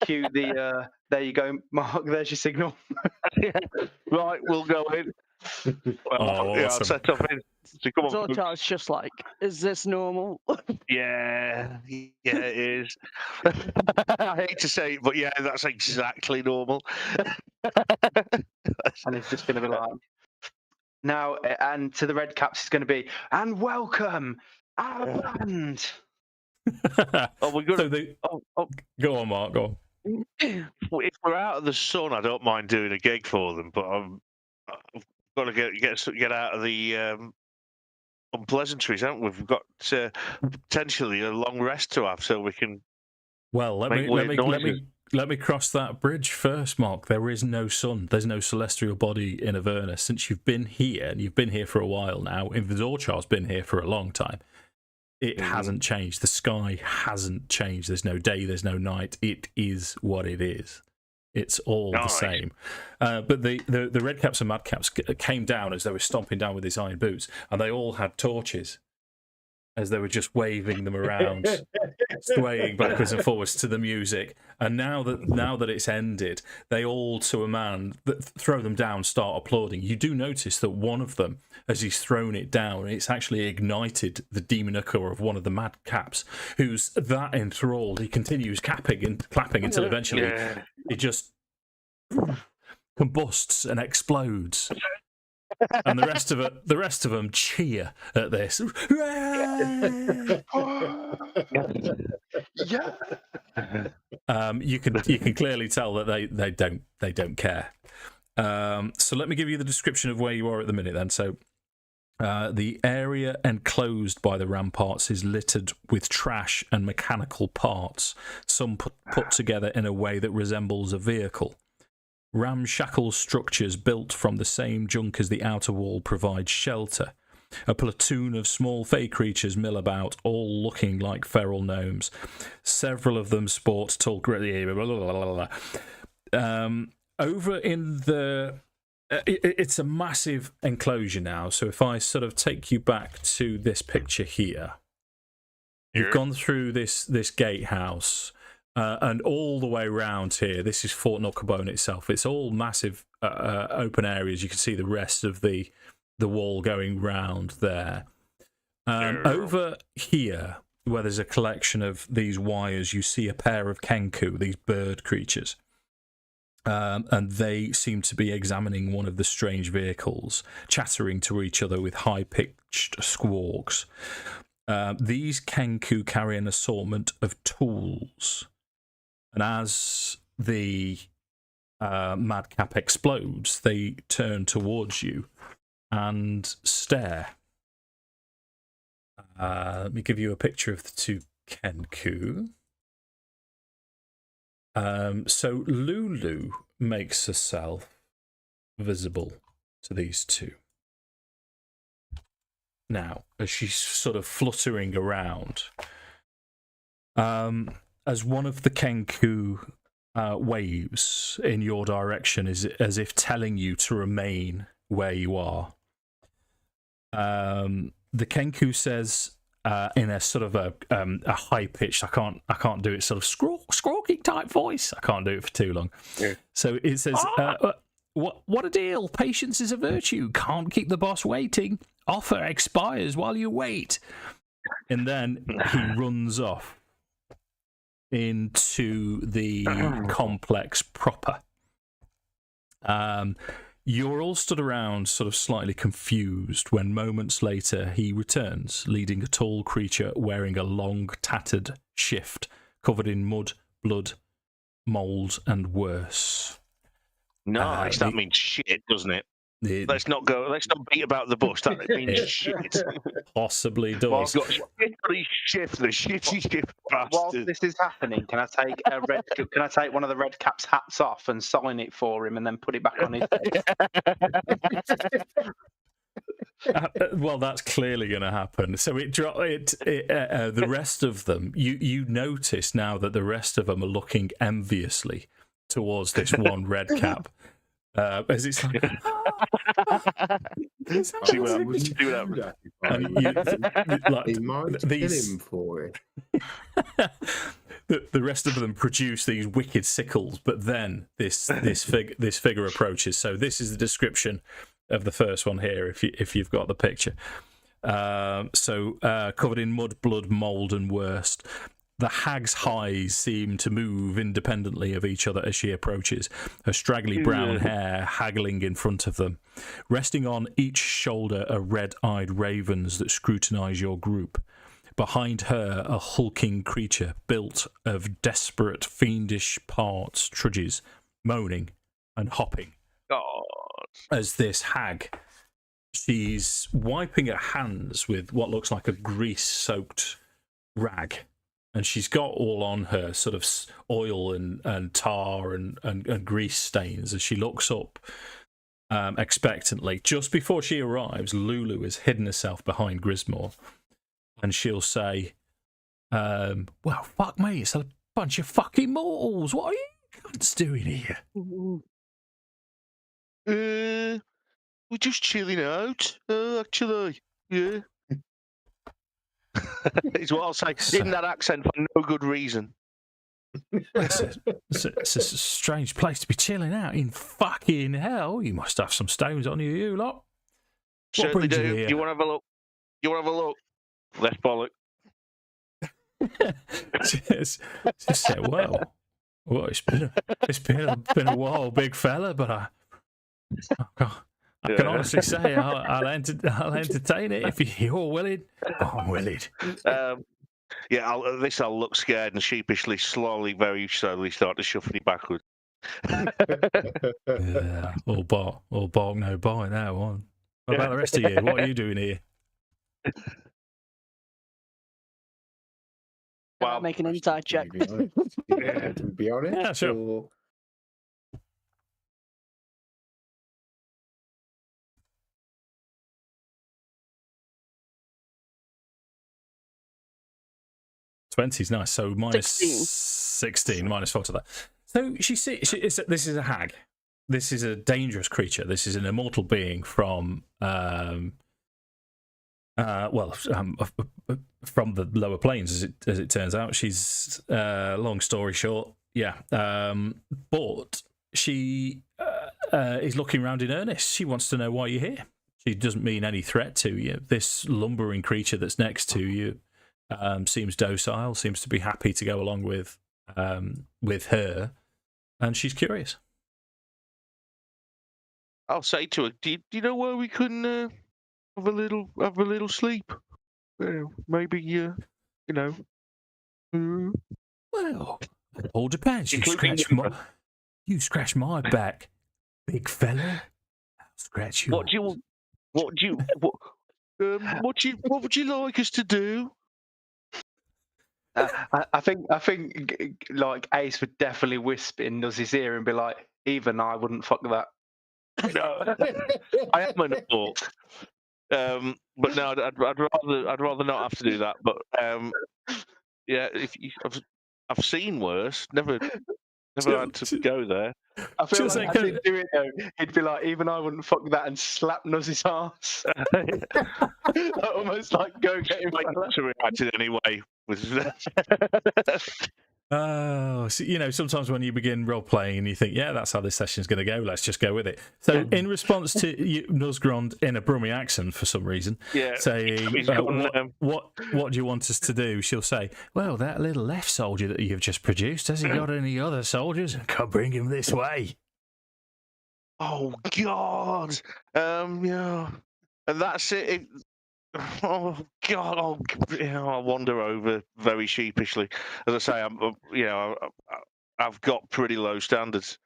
cue the there you go, Mark. There's your signal. Right, we'll go in. Well, awesome. Set up in. So come on. So Charles just like, is this normal? Yeah, it is. I hate to say it, but yeah, that's exactly normal. And it's just going to be like, now, and to the red caps, it's going to be, and welcome our band. We're going Go on, Mark. Go on. If we're out of the sun, I don't mind doing a gig for them, but I've got to get out of the unpleasantries, haven't we? We've got potentially a long rest to have, so we can. Well, let me cross that bridge first, Mark. There is no sun. There's no celestial body in Avernus. Since you've been here, and you've been here for a while now, Invisiorchar's been here for a long time. It hasn't changed. The sky hasn't changed. There's no day, there's no night. It is what it is. It's all the same. But the redcaps and madcaps came down as they were stomping down with these iron boots, and they all had torches as they were just waving them around, swaying backwards and forwards to the music. And now that it's ended, they all, to a man, throw them down, start applauding. You do notice that one of them, as he's thrown it down, it's actually ignited the demonocle of one of the madcaps, who's that enthralled. He continues clapping until eventually it just combusts and explodes. And the rest of them cheer at this. You can clearly tell that they don't care. So let me give you the description of where you are at the minute then. So the area enclosed by the ramparts is littered with trash and mechanical parts, some put together in a way that resembles a vehicle. Ramshackle structures built from the same junk as the outer wall provide shelter. A platoon of small fey creatures mill about, all looking like feral gnomes. Several of them sport tall... Over in the... It's a massive enclosure now, so if I sort of take you back to this picture here, you've gone through this gatehouse... and all the way around here, this is Fort Knucklebone itself. It's all massive open areas. You can see the rest of the wall going round there. Over here, where there's a collection of these wires, you see a pair of kenku, these bird creatures. And they seem to be examining one of the strange vehicles, chattering to each other with high-pitched squawks. These kenku carry an assortment of tools. And as the madcap explodes, they turn towards you and stare. Let me give you a picture of the two kenku. So Lulu makes herself visible to these two. Now, as she's sort of fluttering around, as one of the kenku waves in your direction, is as if telling you to remain where you are. The kenku says in a sort of a high pitched, I can't do it, sort of squawky type voice. I can't do it for too long. Yeah. So it says, "What a deal! Patience is a virtue. Can't keep the boss waiting. offer expires while you wait. And then he runs off into the complex proper. You're all stood around sort of slightly confused when moments later he returns, leading a tall creature wearing a long tattered shift covered in mud, blood, mould and worse. Nice, that means shit, doesn't it? Let's not beat about the bush. That means shit. Possibly does. Well, I've got shitty shift, the shitty shift bastard. Whilst this is happening, can I take one of the red cap's hats off and sign it for him, and then put it back on his head? Well, that's clearly going to happen. So the rest of them, you notice now that the rest of them are looking enviously towards this one red cap. As it's like, see what happens. He might kill him for it. The rest of them produce these wicked sickles, but then this figure approaches. So this is the description of the first one here. If you've got the picture, covered in mud, blood, mould, and worst. The hag's highs seem to move independently of each other as she approaches, her straggly brown hair haggling in front of them. Resting on each shoulder are red-eyed ravens that scrutinise your group. Behind her, a hulking creature built of desperate, fiendish parts trudges, moaning and hopping. God. As this hag, she's wiping her hands with what looks like a grease-soaked rag. And she's got all on her sort of oil and tar and grease stains as she looks up expectantly. Just before she arrives, Lulu has hidden herself behind Grismore. And she'll say, well, fuck me, it's a bunch of fucking mortals. What are you cunts doing here? We're just chilling out, actually. Yeah. Is what I'll say in that accent for no good reason. It's a strange place to be chilling out in fucking hell. You must have some stones on you lot. Certainly do. You want to have a look? Left bollock. Just say, well, it's been a while, big fella, but I can honestly say I'll entertain it if you're willing. I'm willing. I'll look scared and sheepishly, very slowly start to shuffle it backwards. Yeah, all bark, no bite now on. What about the rest of you? What are you doing here? Well, make an inside check. Yeah, to be honest. Yeah, sure. $20's nice. So minus 16, minus 4 to that. So this is a hag. This is a dangerous creature. This is an immortal being from from the lower planes, as it turns out. She's long story short, yeah. But she is looking around in earnest. She wants to know why you're here. She doesn't mean any threat to you. This lumbering creature that's next to you seems docile, seems to be happy to go along with her, and she's curious. I'll say to her, "Do you know where we can have a little sleep? Maybe you know." Well, it all depends. You scratch my back, big fella. I'll scratch you. What would you like us to do? I think like Ace would definitely whisper in Nuzzy's ear and be like, "Even I wouldn't fuck that." No, I am an orc. But no, I'd rather not have to do that. But yeah, I've seen worse. Never had to go there. I feel like if he'd do it though, he'd be like, "Even I wouldn't fuck that," and slap Nuzzy's ass. Almost like go get him. Like to react anyway. Oh, so, sometimes when you begin role playing and you think, yeah, that's how this session's going to go, let's just go with it. So, in response to Nuzgrond in a Brummie accent for some reason, saying, what do you want us to do? She'll say, well, that little left soldier that you've just produced, has he got any other soldiers? Come bring him this way. Oh, God. Yeah. And that's it. Oh God! I wander over very sheepishly. As I say, I've got pretty low standards.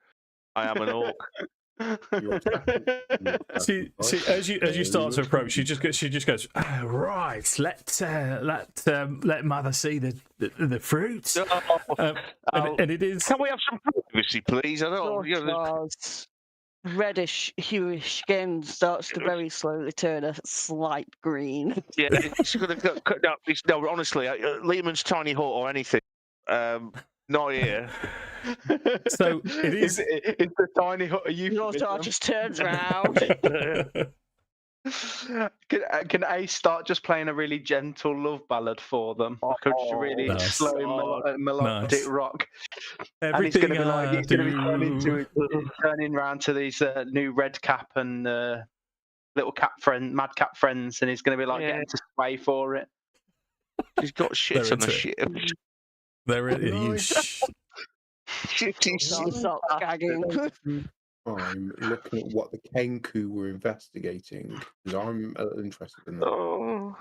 I am an orc. See, as you start to approach, she just goes, oh, right. Let mother see the fruits. And it is. Can we have some privacy, please? I don't. Reddish, hueish skin starts to very slowly turn a slight green. Yeah, it's going to cut down. No, honestly, Lehman's tiny hut or anything. Not here. So it is. It's the tiny hut. Your dog just turns around. Can Ace start just playing a really gentle love ballad for them? Like a really slow melodic rock. And it's going to be turning around to these new red cap and little madcap friends, and he's going to be like getting to sway for it. He's got shit on the ship. There it is. Stop gagging. I'm looking at what the Kenku were investigating because I'm interested in that.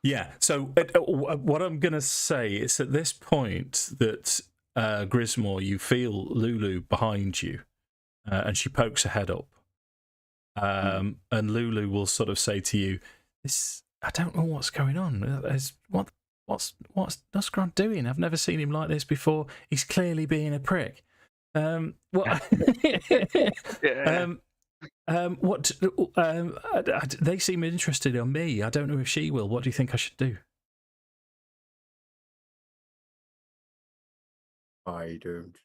Yeah. So what I'm going to say is at this point that Grismore, you feel Lulu behind you, and she pokes her head up, and Lulu will sort of say to you, "This, I don't know what's going on. What's Nuzgrond doing? I've never seen him like this before. He's clearly being a prick." What? They seem interested in me. I don't know if she will. What do you think I should do? I don't.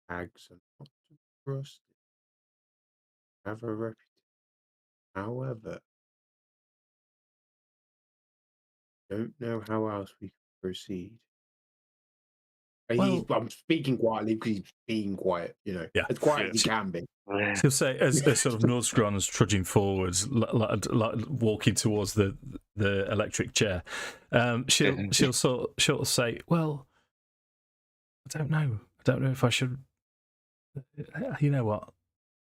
Hags are not to trust. Have a reputation. However, don't know how else we can proceed. Well, I'm speaking quietly because he's being quiet, as quiet as he can be. She'll say, as sort of Nuzgrond's trudging forwards, like walking towards the electric chair, she'll sort of say, well, I don't know if I should. You know what?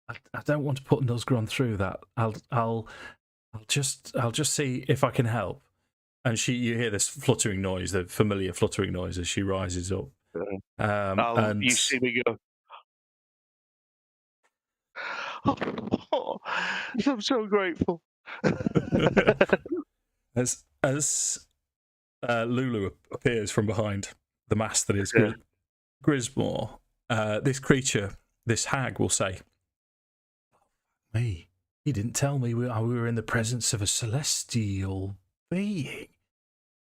I don't want to put Nuzgrond through that. I'll just see if I can help. And you hear this fluttering noise, the familiar fluttering noise as she rises up. And you see me go. Oh, I'm so grateful. as Lulu appears from behind the mask that is Grismore, this creature, this hag, will say, "Me, he didn't tell me we were in the presence of a celestial being,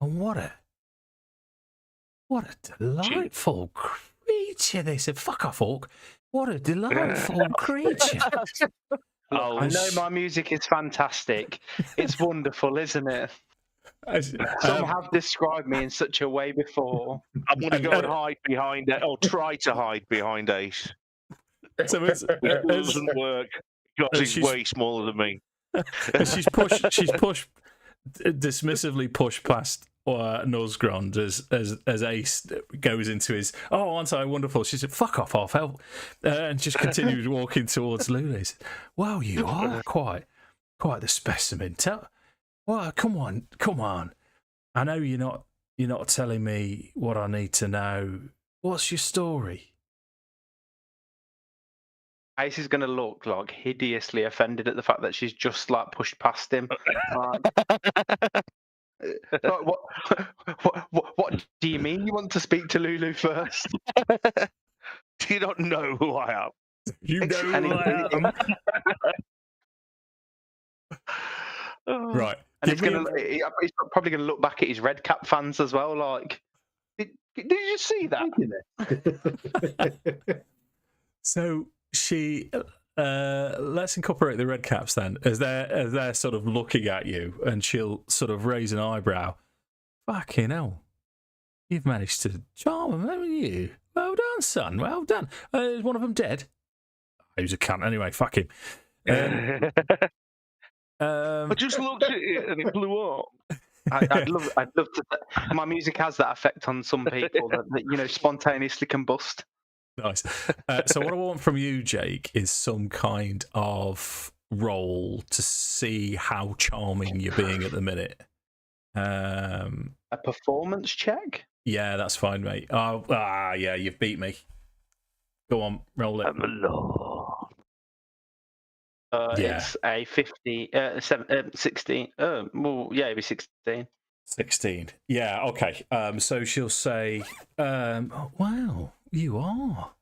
and what a delightful creature this is. Fuck off, orc. What a delightful creature." I know my music is fantastic. It's wonderful, isn't it? Some have described me in such a way before. I'm going to go and hide behind it, or try to hide behind Ace. So it doesn't work because he's way smaller than me. She's dismissively pushed past Nuzgrond as Ace goes into his, "Oh, aren't I wonderful?" She said, "Fuck off, help," and just continued walking towards Lulu. He said, "Wow, you are quite the specimen. Come on. I know you're not telling me what I need to know. What's your story?" Ace is going to look like hideously offended at the fact that she's just like pushed past him. What do you mean you want to speak to Lulu first? Do you not know who I am? You know who I am. Right. And he's probably going to look back at his red cap fans as well. Like, did you see that? So she let's incorporate the red caps then, as they're sort of looking at you, and she'll sort of raise an eyebrow. Fucking hell. You've managed to charm them, haven't you? Well done, son. Well done. Is one of them dead? He was a cunt anyway. Fuck him. I just looked at it and it blew up. I'd love to. My music has that effect on some people that spontaneously combust. Nice. So what I want from you, Jake, is some kind of roll to see how charming you're being at the minute. A performance check? Yeah, that's fine, mate. Yeah, you've beat me. Go on, roll it. I'm a law. It's a 16. Well, yeah, it'd be 16. 16. Yeah, okay. So she'll say, wow, you are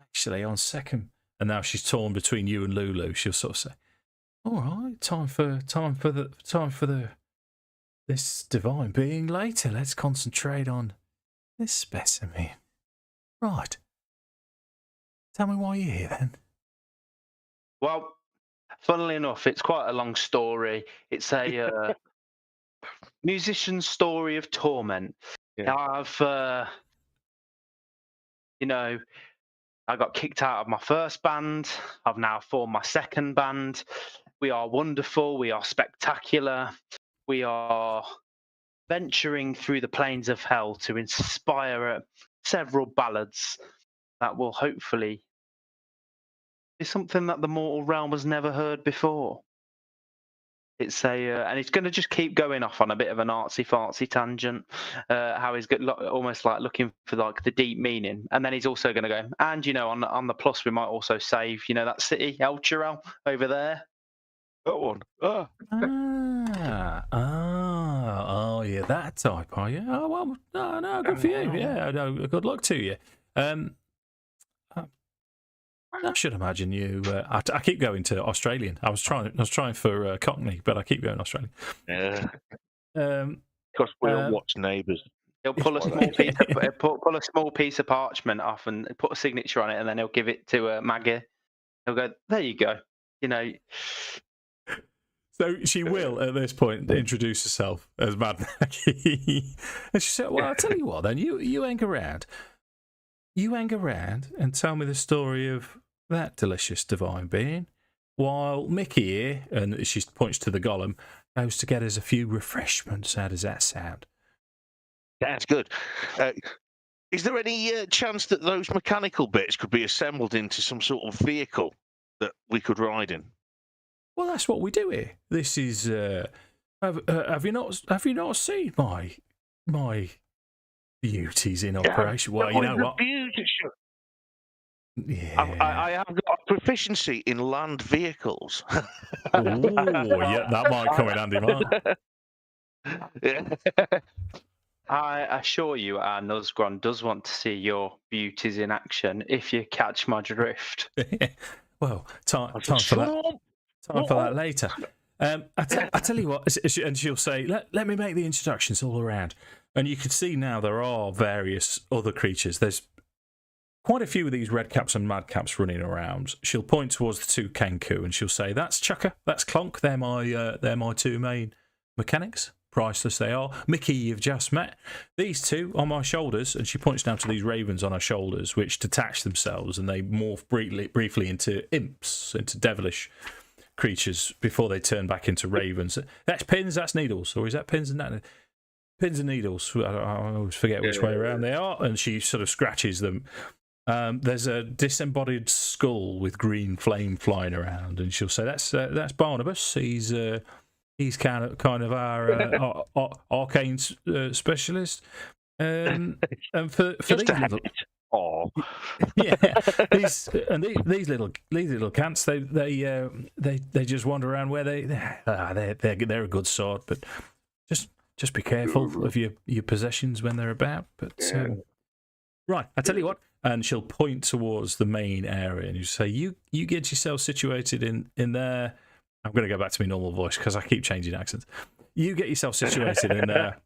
actually on second. And now she's torn between you and Lulu. She'll sort of say, all right, time for this divine being later. Let's concentrate on this specimen. Right. Tell me why you're here then. Well, funnily enough, it's quite a long story. It's a musician's story of torment. Yeah. I got kicked out of my first band. I've now formed my second band. We are wonderful. We are spectacular. We are venturing through the plains of hell to inspire several ballads that will hopefully be something that the mortal realm has never heard before. It's and he's going to just keep going off on a bit of an artsy-fartsy tangent. How he's almost like looking for like the deep meaning, and then he's also going to go. And on the plus, we might also save that city Elturel over there. That one. Oh, yeah, that type, are you? Oh well, no, good for you. Yeah, no, good luck to you. I should imagine you. I keep going to Australian. I was trying for Cockney, but I keep going Australian. Yeah. Because we all watch Neighbours. He'll pull a small piece of parchment off and put a signature on it, and then he'll give it to Maggie. He'll go, there you go. So she will at this point introduce herself as Mad Maggie, and she said, "Well, I'll tell you what. Then you hang around. You hang around and tell me the story of that delicious divine being, while Mickey here," and she points to the golem, "goes to get us a few refreshments." How does that sound? That's good. Is there any chance that those mechanical bits could be assembled into some sort of vehicle that we could ride in? Well, that's what we do here. This is. Have you not seen my beauties in operation? Well, you know what? Yeah. I have got a proficiency in land vehicles. Oh, yeah, that might come in handy, Mark. I assure you, our Nuzgron does want to see your beauties in action, if you catch my drift. Well, time for that. Time for that later. I tell you what, and she'll say, let me make the introductions all around. And you can see now there are various other creatures. There's quite a few of these redcaps and madcaps running around. She'll point towards the two Kenku and she'll say, that's Chucker, that's Clonk, they're my two main mechanics. Priceless they are. Mickey, you've just met. These two on my shoulders, and she points down to these ravens on her shoulders, which detach themselves and they morph briefly into imps, into devilish creatures before they turn back into ravens. That's pins, that's needles, or is that pins and that? Pins and needles. I always forget which way around they are, and she sort of scratches them. There's a disembodied skull with green flame flying around, and she'll say, "That's Barnabas. He's kind of our arcane specialist." And for these little. Oh, yeah. These little cants, they just wander around where they're a good sort, but just be careful of your possessions when they're about. But right, I tell you what, and she'll point towards the main area, and you say, you get yourself situated in there. I'm going to go back to my normal voice because I keep changing accents. You get yourself situated in there.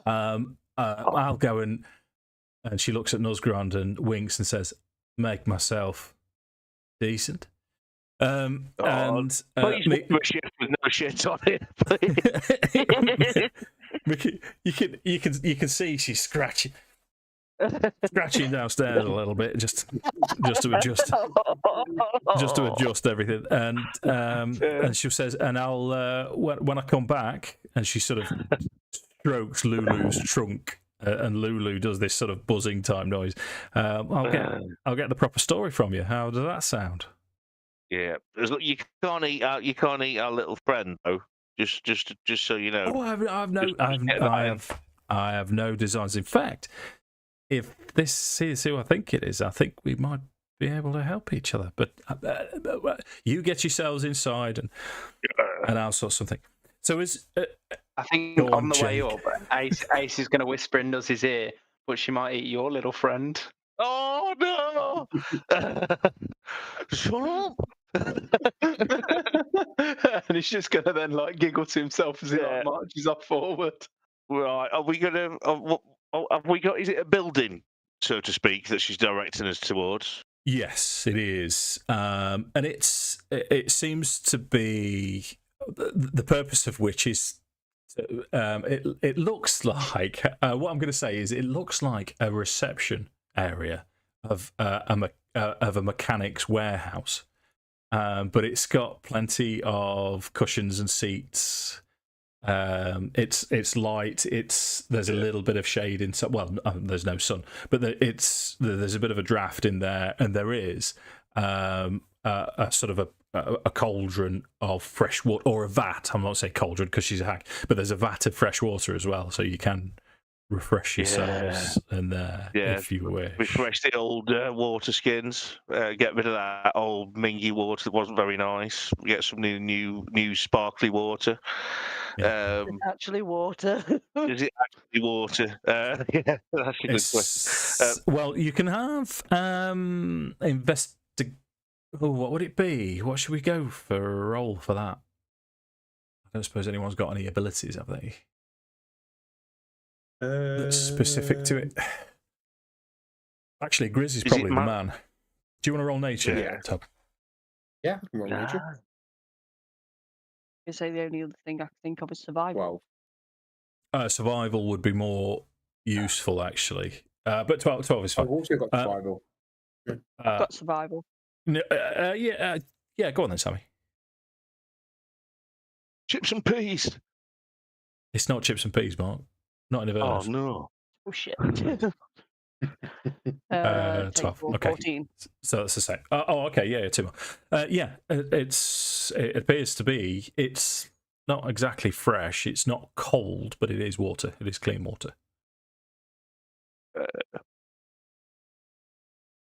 I'll go and she looks at Nuzgrond and winks and says, "Make myself decent." Please make a shift with no shit on it, please. You can see she's scratching downstairs a little bit, just to adjust everything, and she says, and I'll when I come back, and she sort of strokes Lulu's trunk, and Lulu does this sort of buzzing type noise. I'll get the proper story from you. How does that sound? Yeah, you can't eat our little friend though. Just so you know. Oh, I have no designs. In fact, if this is who I think it is, I think we might be able to help each other. But you get yourselves inside, and I'll sort something. So I think on the way up, Ace is going to whisper in his ear, but she might eat your little friend. Oh no! Shut up! And he's just going to then like giggle to himself as he like, marches off forward. Right? Are we going to? Have we got? Is it a building, so to speak, that she's directing us towards? Yes, it is, and it seems to be the purpose of which is. It looks like what I'm going to say is it looks like a reception area of a mechanic's warehouse, but it's got plenty of cushions and seats. It's light. There's a little bit of shade inside. Well, there's no sun, but there's a bit of a draft in there, and there is a sort of a cauldron of fresh water, or a vat. I'm not saying cauldron because she's a hack, but there's a vat of fresh water as well, so you can refresh yourselves in there if you wish. Refresh the old water skins. Get rid of that old mingy water that wasn't very nice. Get some new sparkly water. Is it actually water? Is it actually water? Yeah, that's a good question. Well, you can have what would it be? What should we go for a roll for that? I don't suppose anyone's got any abilities, have they? That's specific to it. Actually, Grizz is probably the man. Do you want to roll nature? Yeah. Yeah, I can roll nature. You say the only other thing I can think of is survival. Survival would be more useful, actually. But 12 is fine. I've also got survival. I've got survival. Yeah, go on then, Sammy. Chips and peas. It's not chips and peas, Mark. Not in Avernus. Oh no. Oh shit. 12. Okay. 14. So that's the same. Okay. Yeah, 2 more. It appears to be. It's not exactly fresh. It's not cold, but it is water. It is clean water.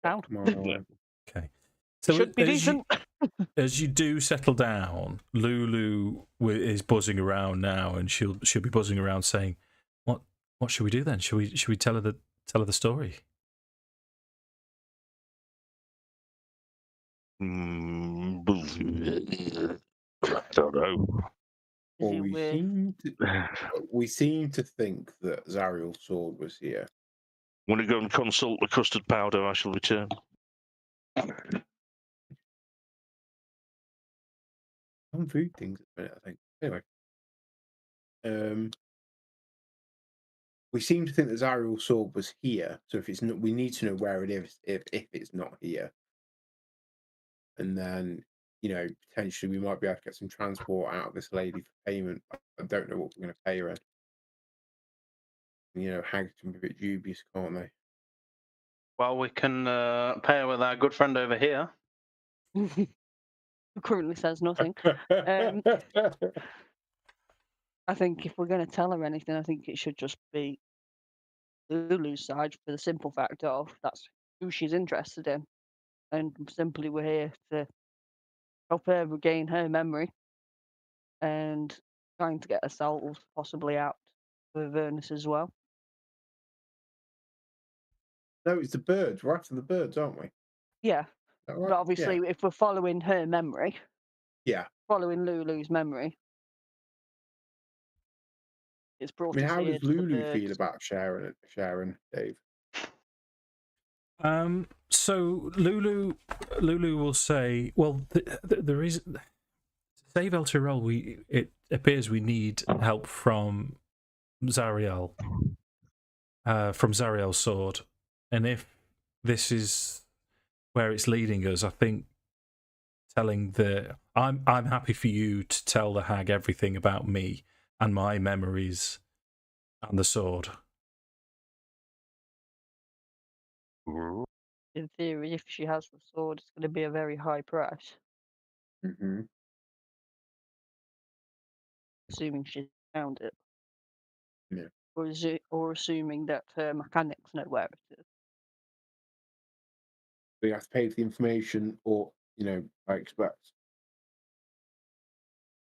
Okay. So should be decent. As you do settle down, Lulu is buzzing around now, and she'll be buzzing around saying, "What should we do then? Should we tell her the story?" I don't know. Well, we seem to think that Zariel's sword was here. Want to go and consult the custard powder? I shall return. Some food things at the minute, I think. Anyway, we seem to think that Zariel's sword was here. So if it's not, we need to know where it is. If it's not here, and then potentially we might be able to get some transport out of this lady for payment. I don't know what we're going to pay her. Hags can be a bit dubious, can't they? Well, we can pay her with our good friend over here. Who currently says nothing. I think if we're going to tell her anything, I think it should just be Lulu's side, for the simple fact of that's who she's interested in. And simply we're here to help her regain her memory and trying to get herself possibly out of Avernus as well. No, it's the birds. We're after the birds, aren't we? Yeah. Right? But obviously, if we're following her memory, following Lulu's memory, it's brought us how here does to the Lulu birds. feel about Sharon, Dave? So Lulu will say, well, the reason to save Elter roll, it appears we need help from Zariel, from Zariel's sword, and if this is where it's leading us, I think telling I'm happy for you to tell the hag everything about me and my memories and the sword. In theory, if she has the sword, it's going to be a very high price. Mm-hmm. Assuming she found it. Yeah. Or assuming that her mechanics know where it is. So you have to pay for the information, or I expect.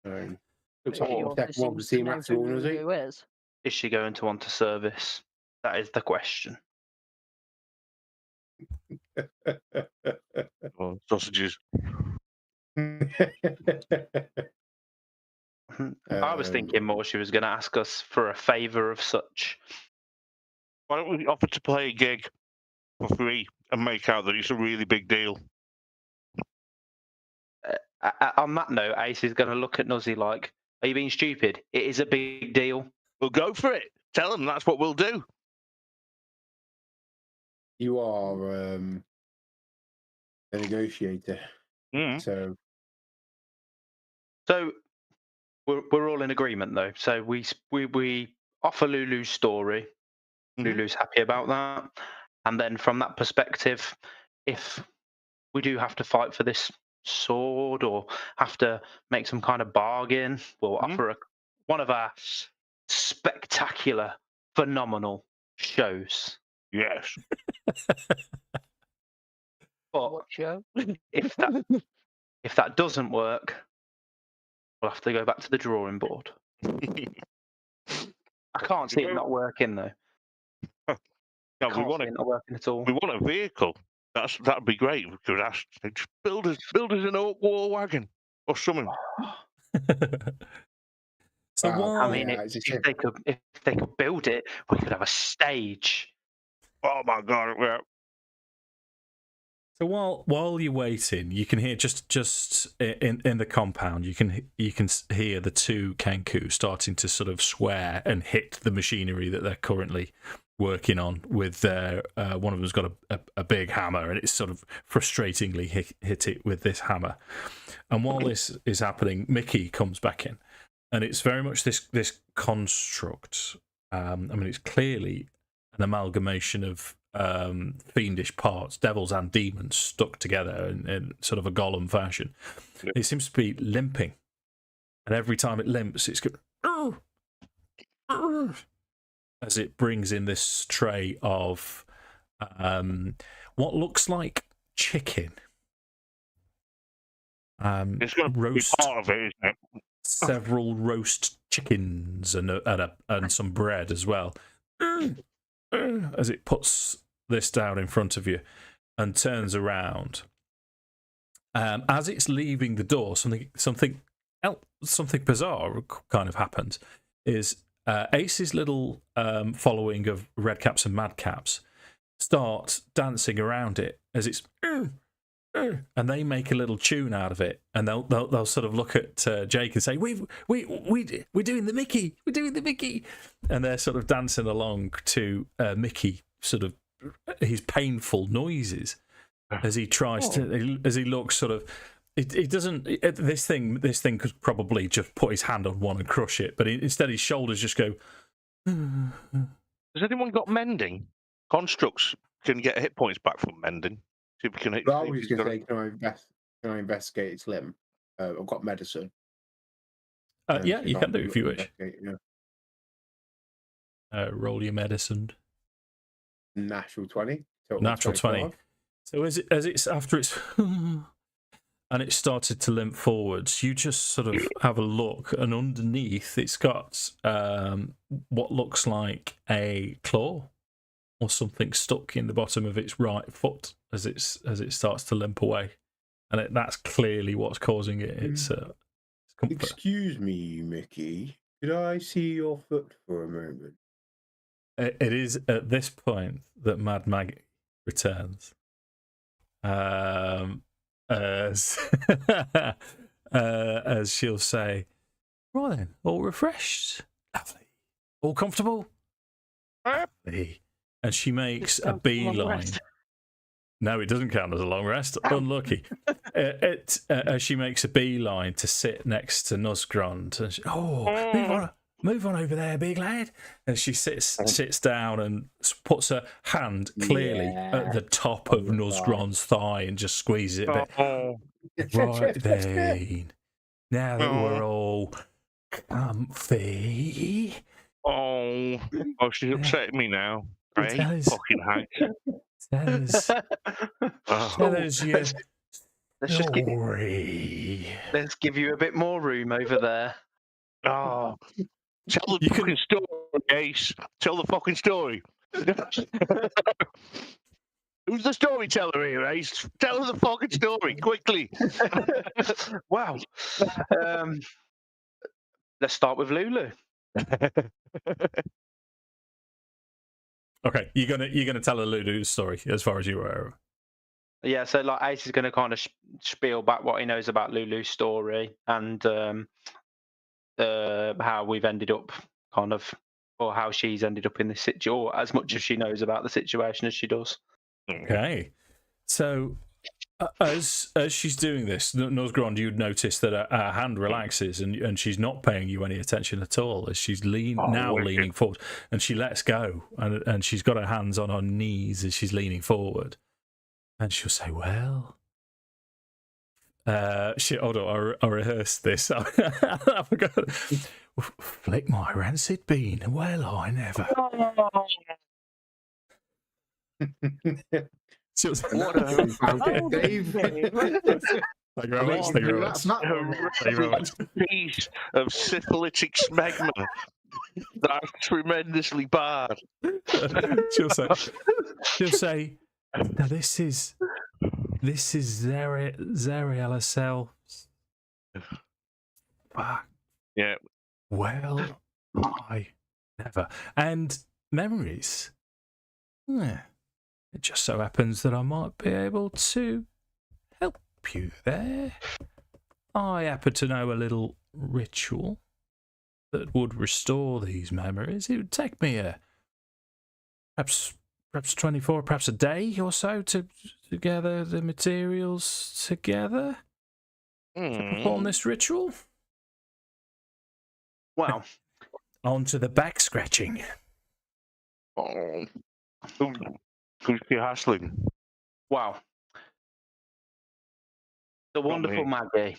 Looks like She the second one was the team after all, was it? who is. Is she going to want a service? That is the question. Sausages. I was thinking more she was going to ask us for a favour of such. Why don't we offer to play a gig for free and make out that it's a really big deal? On that note, Ace is going to look at Nuzzy like, are you being stupid? It is a big deal. We'll go for it. Tell them that's what we'll do. You are a negotiator. So we're all in agreement, though. So we offer Lulu's story. Lulu's happy about that. And then from that perspective, if we do have to fight for this sword or have to make some kind of bargain, we'll offer one of our spectacular, phenomenal shows. Yes. But What show? if that doesn't work, we'll have to go back to the drawing board. I can't see it not working, though. No, we want it not working at all. We want a vehicle. That'd be great. We could ask, just build us an oak war wagon or something. So I mean, if they could build it, we could have a stage. Oh my god! Yeah. So while you're waiting, you can hear just in the compound, you can hear the two Kenku starting to sort of swear and hit the machinery that they're currently working on with their one of them's got a big hammer, and it's sort of frustratingly hit it with this hammer. And while this is happening, Mickey comes back in, and it's very much this construct. I mean, it's clearly an amalgamation of fiendish parts, devils and demons stuck together in sort of a golem fashion. Yep. It seems to be limping, and every time it limps, it's going as it brings in this tray of what looks like chicken. It's going to be part of it, isn't it? Several roast chickens and some bread as well. As it puts this down in front of you and turns around. As it's leaving the door, something bizarre kind of happens. Is Ace's little following of redcaps and madcaps start dancing around it as it's and they make a little tune out of it, and they'll sort of look at Jake and say, we're doing the Mickey, and they're sort of dancing along to Mickey, sort of his painful noises as he tries to, as he looks sort of. It doesn't. This thing could probably just put his hand on one and crush it, but instead his shoulders just go. Has anyone got mending? Constructs can get hit points back from mending. See if we can. I was going to say, can I investigate its limb? I've got medicine. Yeah, you can do if you wish. Yeah. Roll your medicine. Natural 20. Natural 20. So as it's after it's and it started to limp forwards, you just sort of have a look, and underneath it's got what looks like a claw or something stuck in the bottom of its right foot as it starts to limp away, and that's clearly what's causing it. It's comfort. Excuse me, Mickey. Could I see your foot for a moment? It is at this point that Mad Maggie returns. As she'll say, right then, all refreshed. Lovely. All comfortable? And she makes a beeline. No, it doesn't count as a long rest. Unlucky. She makes a beeline to sit next to Nosgrond. And move on over there, big lad. And she sits down and puts her hand clearly at the top of Nosgrond's thigh and just squeezes it a bit. Right then. Now that we're all comfy. Oh, she's upsetting me now. Right? Fucking Hank. Tell us your story. Let's give you a bit more room over there. Oh, tell the fucking story, Ace. Tell the fucking story. Who's the storyteller here, Ace? Tell us the fucking story, quickly. Wow. Let's start with Lulu. Okay, you're gonna tell a Lulu story as far as you were. Yeah, so like Ace is going to kind of spiel back what he knows about Lulu's story and how we've ended up kind of, or how she's ended up in this situation, or as much as she knows about the situation as she does. Okay, so as she's doing this, Nosgrond, you'd notice that her hand relaxes and she's not paying you any attention at all as she's leaning forward, and she lets go and she's got her hands on her knees as she's leaning forward, and she'll say, "Well, hold on, I rehearsed this. I forgot. Flick my rancid bean. Well, I never." What a Dave. Thank you very much. Piece of syphilitic smegma. That's tremendously bad. She'll say, "Now this is Zariel herself." Yeah. Well, I never. And memories. Yeah. It just so happens that I might be able to help you there. I happen to know a little ritual that would restore these memories. It would take me perhaps 24, perhaps a day or so to gather the materials together to perform this ritual. Wow. On to the back scratching. Oh. Who's she hassling? Wow. The wonderful Maggie.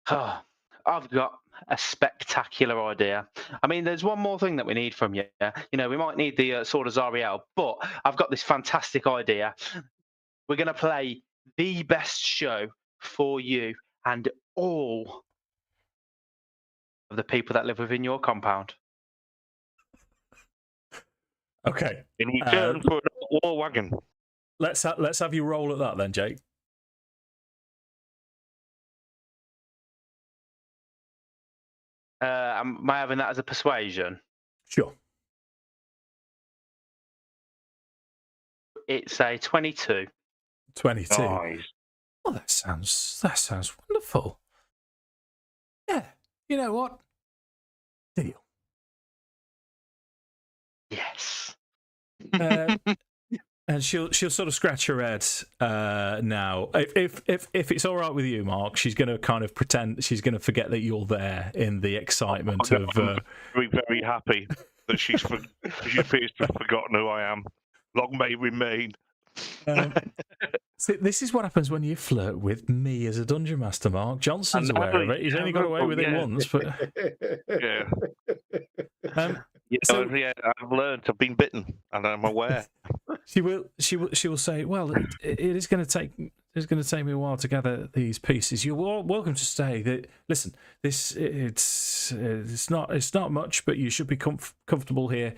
Oh, I've got a spectacular idea. I mean, there's one more thing that we need from you. You know, we might need the Sword of Zariel, but I've got this fantastic idea. We're going to play the best show for you and all of the people that live within your compound. Okay. In return for a war wagon. Let's have you roll at that then, Jake. Am I having that as a persuasion? Sure. It's a 22. 22. Nice. Well, that sounds wonderful. Yeah. You know what? Deal. Yes. And she'll sort of scratch her head now. If it's all right with you, Mark, she's going to kind of pretend she's going to forget that you're there in the excitement of. I'm very, very happy that she appears to have forgotten who I am. Long may it remain. See, this is what happens when you flirt with me as a dungeon master, Mark. Johnson's aware of it. He's only got away with it once, but yeah. I've learned. I've been bitten, and I'm aware. She will say, "Well, it is going to take me a while to gather these pieces. You're welcome to stay. Listen, it's not much, but you should be comfortable here.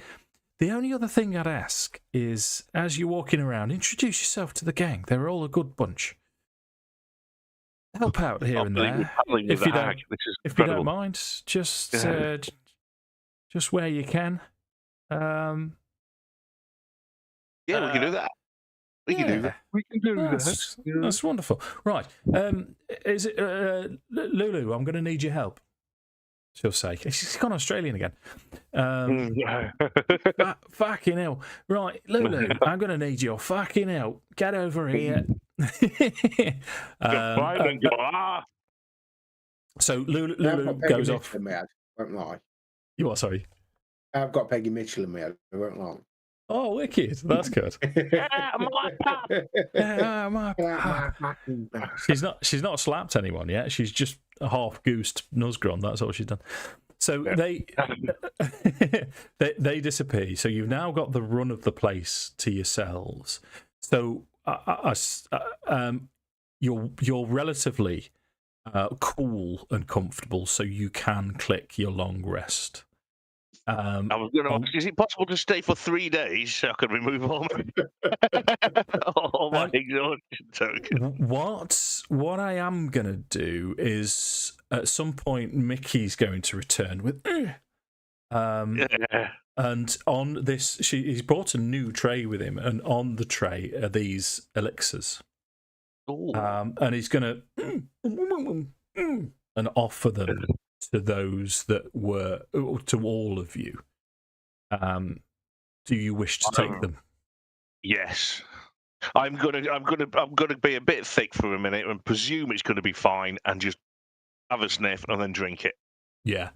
The only other thing I'd ask is, as you're walking around, introduce yourself to the gang. They're all a good bunch. Help out here and there if you don't mind. Just where you can." Yeah, we can do that. We can do that. We can do that. That's wonderful. Right. Is it Lulu? I'm going to need your help. she'll say. She's gone Australian again. Fucking hell. Right, Lulu, I'm going to need your fucking help. Get over here. So Lulu goes off. I won't lie. You what, sorry? I've got Peggy Mitchell in me. I won't lie. Oh, wicked. That's good. She's not slapped anyone yet. She's just half goosed Nuzgron. That's all she's done. So they disappear. So you've now got the run of the place to yourselves. So you're relatively cool and comfortable, so you can click your long rest. I was going to ask, is it possible to stay for 3 days so I can remove all my exhaustion token? What I am going to do is at some point Mickey's going to return with and on this he's brought a new tray with him, and on the tray are these elixirs. And he's going to and offer them to those that were, to all of you. Do you wish to take them? Yes. I'm gonna be a bit thick for a minute and presume it's gonna be fine, and just have a sniff and then drink it. Yeah.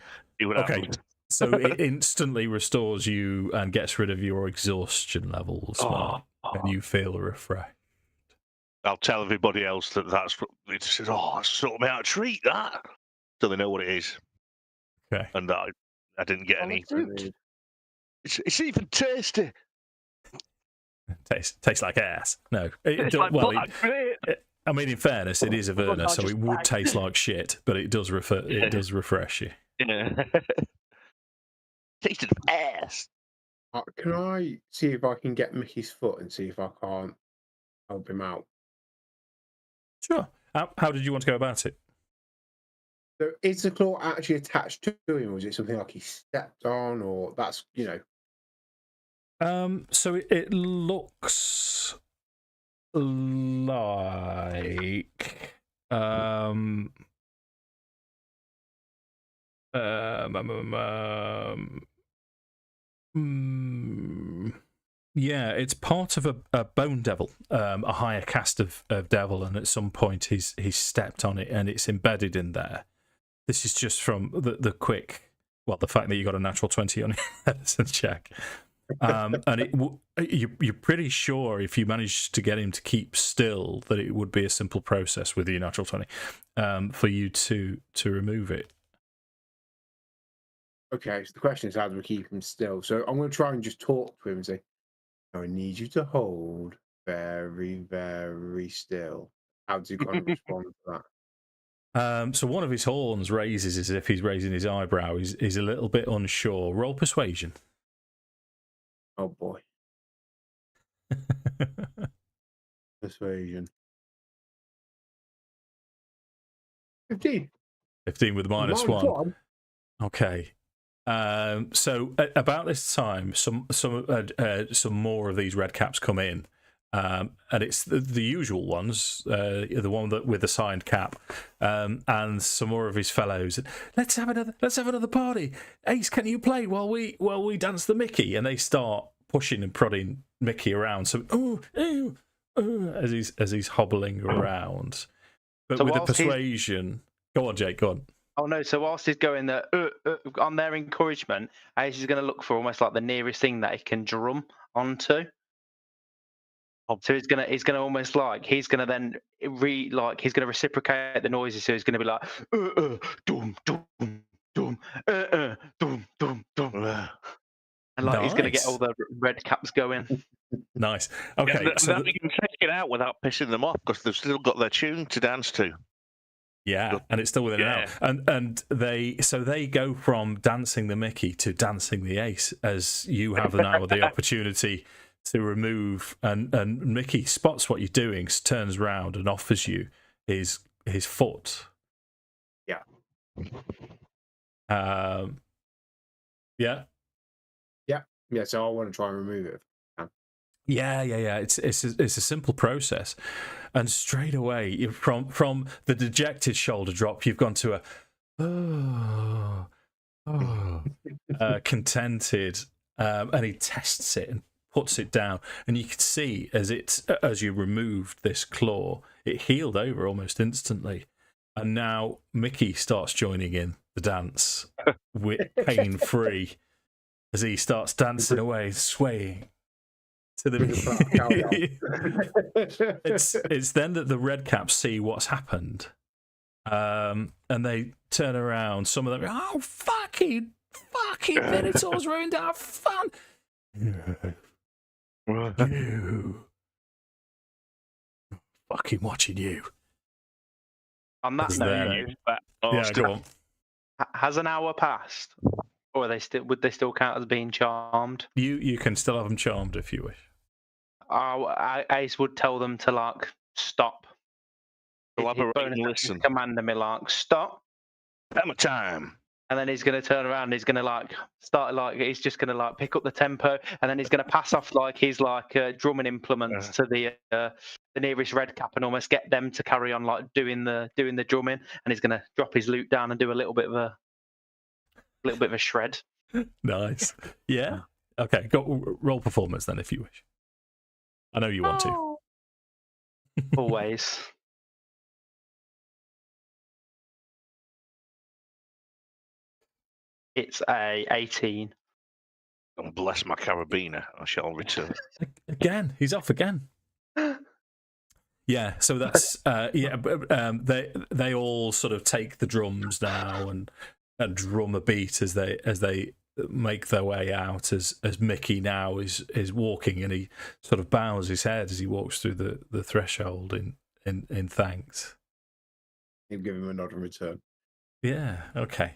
Okay. So it instantly restores you and gets rid of your exhaustion levels, and you feel refreshed. I'll tell everybody else that's it's sort me out a treat, that, so they know what it is. Okay. And I didn't get any. It's even tasty. Tastes like ass. No. I mean, in fairness, it is Avernus, so it would taste like shit, but it does refresh you. Yeah. Tasted of ass. Can I see if I can get Mickey's foot and see if I can't help him out? Sure. How did you want to go about it? So is the claw actually attached to him, or is it something like he stepped on, or that's, So it looks like yeah, it's part of a bone devil, a higher caste of devil, and at some point he's stepped on it and it's embedded in there. This is just from the quick, the fact that you got a natural 20 on your medicine check. And you're pretty sure if you manage to get him to keep still that it would be a simple process with your natural 20 for you to remove it. Okay, so the question is, how do we keep him still? So I'm going to try and just talk to him and say, I need you to hold very, very still. How does he kind of respond to that? So one of his horns raises as if he's raising his eyebrow. He's a little bit unsure. Roll persuasion. Oh boy. Persuasion. 15. 15 with -1. Okay. So about this time, some more of these red caps come in, and it's the usual ones, the one with the signed cap, and some more of his fellows. Let's have another party. Ace, can you play while we dance the Mickey? And they start pushing and prodding Mickey around. So as he's hobbling around, but so with the persuasion. Go on, Jake. Go on. Oh no! So whilst he's going there on their encouragement, Ace is going to look for almost like the nearest thing that he can drum onto. So he's gonna almost like he's gonna then he's gonna reciprocate the noises. So he's gonna be like dum dum dum dum dum dum, and like he's gonna get all the red caps going. Nice. Okay, so we can take it out without pissing them off because they've still got their tune to dance to. Yeah, and it's still within an hour. And they go from dancing the Mickey to dancing the Ace, as you have now the opportunity to remove, and Mickey spots what you're doing, turns round and offers you his foot. Yeah. Yeah. Yeah, so I want to try and remove it. Yeah. It's a simple process, and straight away from the dejected shoulder drop, you've gone to a contented, and he tests it and puts it down, and you can see as you removed this claw, it healed over almost instantly, and now Mickey starts joining in the dance with pain free as he starts dancing away, swaying to the it's then that the redcaps see what's happened, and they turn around. Some of them go, "Oh, fucking Minotaur's ruined our fun." You. Fucking watching you. On that note, go on. Has an hour passed, or are they still? Would they still count as being charmed? You can still have them charmed if you wish. Ace would tell them to like stop. Elaborate and listen. Commanding me like stop. Hammer time. And then he's going to turn around and he's going to like start like he's just going to like pick up the tempo, and then he's going to pass off like his like drumming implements to the nearest red cap and almost get them to carry on like doing the drumming, and he's going to drop his loot down and do a little bit of a shred. Nice. Yeah. Okay. Go roll performance then if you wish. I know you want to. Always. It's a 18. And bless my carabiner, I shall return. Again, he's off again. Yeah, so that's they all sort of take the drums now and drum a beat as they make their way out. As Mickey now is walking, and he sort of bows his head as he walks through the threshold in thanks. He'll give him a nod in return. Yeah. Okay.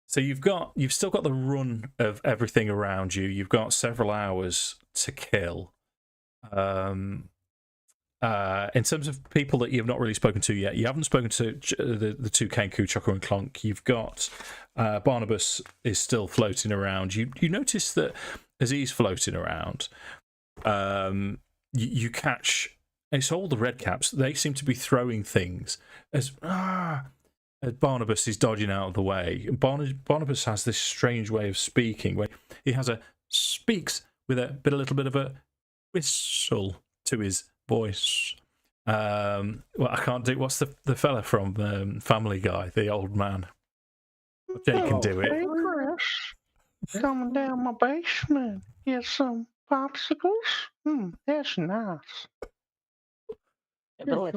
So you've still got the run of everything around you. You've got several hours to kill. In terms of people that you've not really spoken to yet, you haven't spoken to the two Kenku, Chocker and Clonk. You've got Barnabas is still floating around. You notice that as he's floating around, you catch. It's all the redcaps. They seem to be throwing things as Barnabas is dodging out of the way. Barnabas has this strange way of speaking where he speaks with a little bit of a whistle to his voice. Well, I can't do. What's the fella from Family Guy, the old man? Jake can do it. Hey, Chris, coming down my basement. Get some popsicles. That's nice. All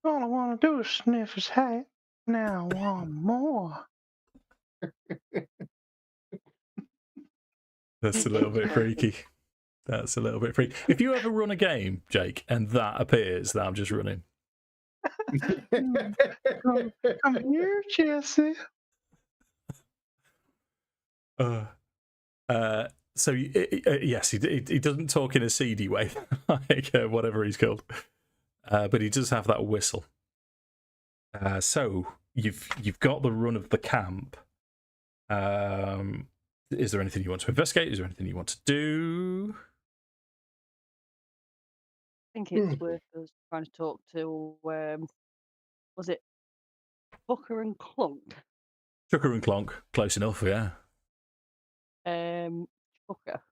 I want to do is sniff his hat. Now I want more. That's a little bit freaky. That's a little bit freaky. If you ever run a game, Jake, and that appears, that I'm just running. Come here, Jesse. So yes, he doesn't talk in a seedy way, like whatever he's called, but he does have that whistle. So you've got the run of the camp. Is there anything you want to investigate? Is there anything you want to do? I think it's worth us trying to talk to. Was it Booker and Clonk? Chucker and Clonk, close enough, yeah. Booker.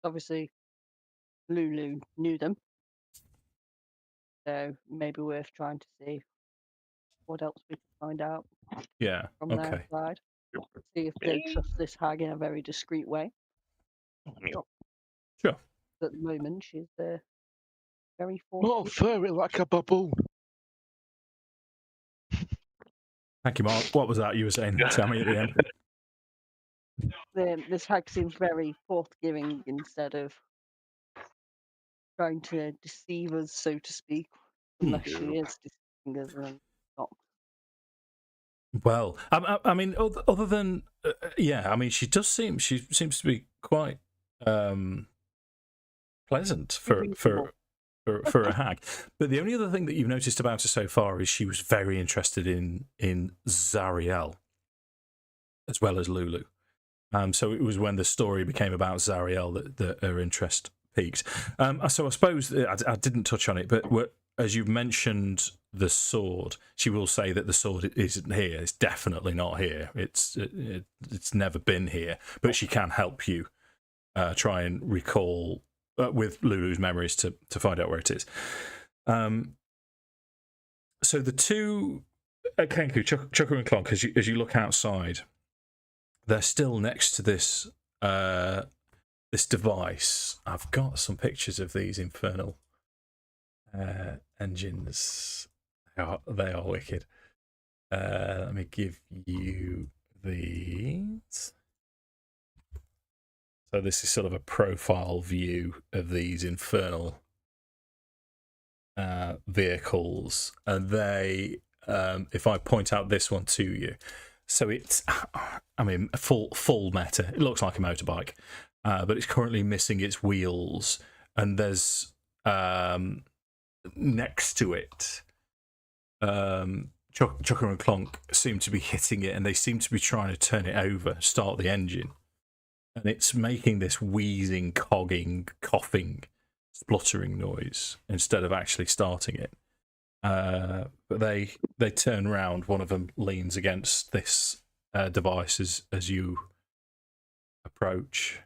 Obviously, Lulu knew them, so maybe worth trying to see what else we can find out. Yeah. From their side, see if they trust this hag in a very discreet way. Sure. At the moment, she's very not furry like a baboon. Thank you, Mark. What was that you were saying? Tell me at the end. This hag seems very forthgiving instead of trying to deceive us, so to speak, unless she is deceiving us and not. Well, I mean, other than she seems to be quite pleasant for a hag. But the only other thing that you've noticed about her so far is she was very interested in Zariel as well as Lulu. So it was when the story became about Zariel that her interest peaked. So I suppose I didn't touch on it, but as you've mentioned the sword, she will say that the sword isn't here. It's definitely not here. It's never been here. But she can help you try and recall with Lulu's memories to find out where it is. So the two Kenku, Chucker and Clonk, as you look outside, they're still next to this this device. I've got some pictures of these infernal engines. They are wicked. Let me give you these. So this is sort of a profile view of these infernal vehicles, and they, if I point out this one to you, so it's, I mean, full meta. It looks like a motorbike, but it's currently missing its wheels, and there's next to it, Chucker and Clonk seem to be hitting it, and they seem to be trying to turn it over, start the engine, and it's making this wheezing, cogging, coughing, spluttering noise instead of actually starting it. But they turn round. One of them leans against this device as you approach,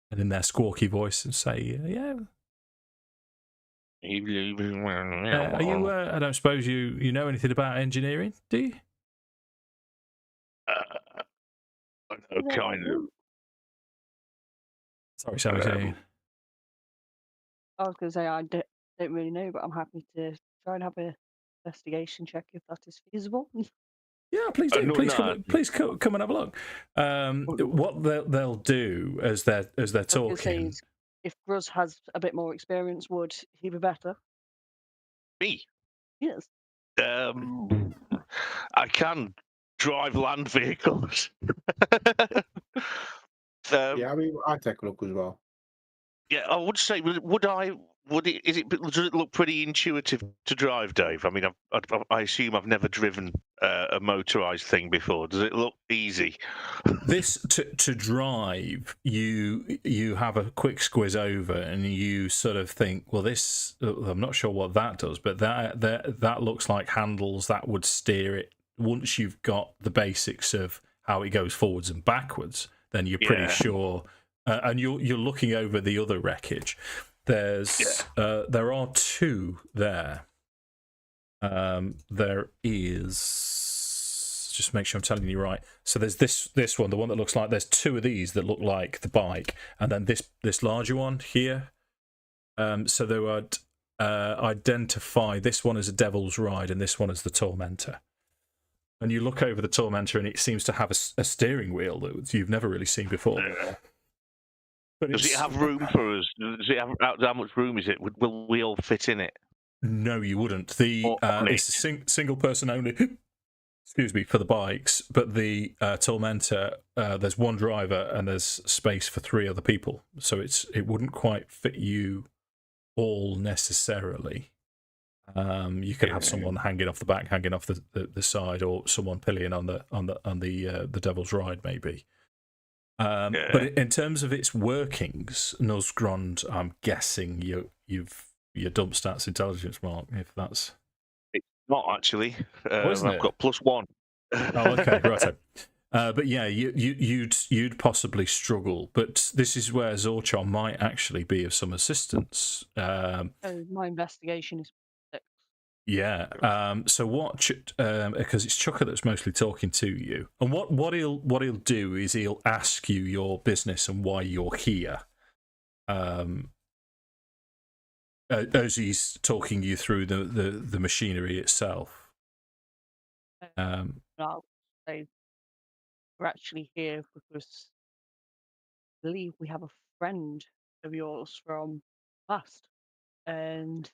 and in their squawky voice and say, "Yeah, are you? I don't suppose you know anything about engineering, do you?" I know, kind of. Sorry, Sammy. I was going to say I don't really know, but I'm happy to try and have an investigation check if that is feasible. Yeah, please do. Please come and have a look. What they'll do as they're talking. If Gruz has a bit more experience, would he be better? Me? Yes. I can drive land vehicles. Yeah, I mean, I'd take a look as well. Yeah, I would say, does it look pretty intuitive to drive, Dave? I mean, I assume I've never driven a motorized thing before. Does it look easy? This to drive, you have a quick squiz over, and you sort of think, well, this, I'm not sure what that does, but that looks like handles that would steer it. Once you've got the basics of how it goes forwards and backwards, then you're pretty sure. And you're looking over the other wreckage. There are two there. There is, just make sure I'm telling you right. So there's this one, the one that looks like, there's two of these that look like the bike, and then this larger one here. So they would identify this one as a Devil's Ride and this one as the Tormentor. And you look over the Tormentor, and it seems to have a steering wheel that you've never really seen before. Does it have room for us? Does it have, how much room is it? Will we all fit in it? No, you wouldn't. It's a single person only. Excuse me, for the bikes, but the Tormentor, there's one driver and there's space for 3 other people, so it wouldn't quite fit you all necessarily. You could have someone hanging off the back, hanging off the side, or someone pillion on the Devil's Ride, maybe. But in terms of its workings, Nuzgrond, I'm guessing your dump stats intelligence mark, if that's... It's not actually. I've got +1. Oh, okay, right. But yeah, you'd possibly struggle. But this is where Zorchon might actually be of some assistance. My investigation is 6. Yeah. So what? Because it's Chucker that's mostly talking to you, and what he'll do is he'll ask you your business and why you're here. As he's talking you through the machinery itself. I'll say we're actually here because I believe we have a friend of yours from past, and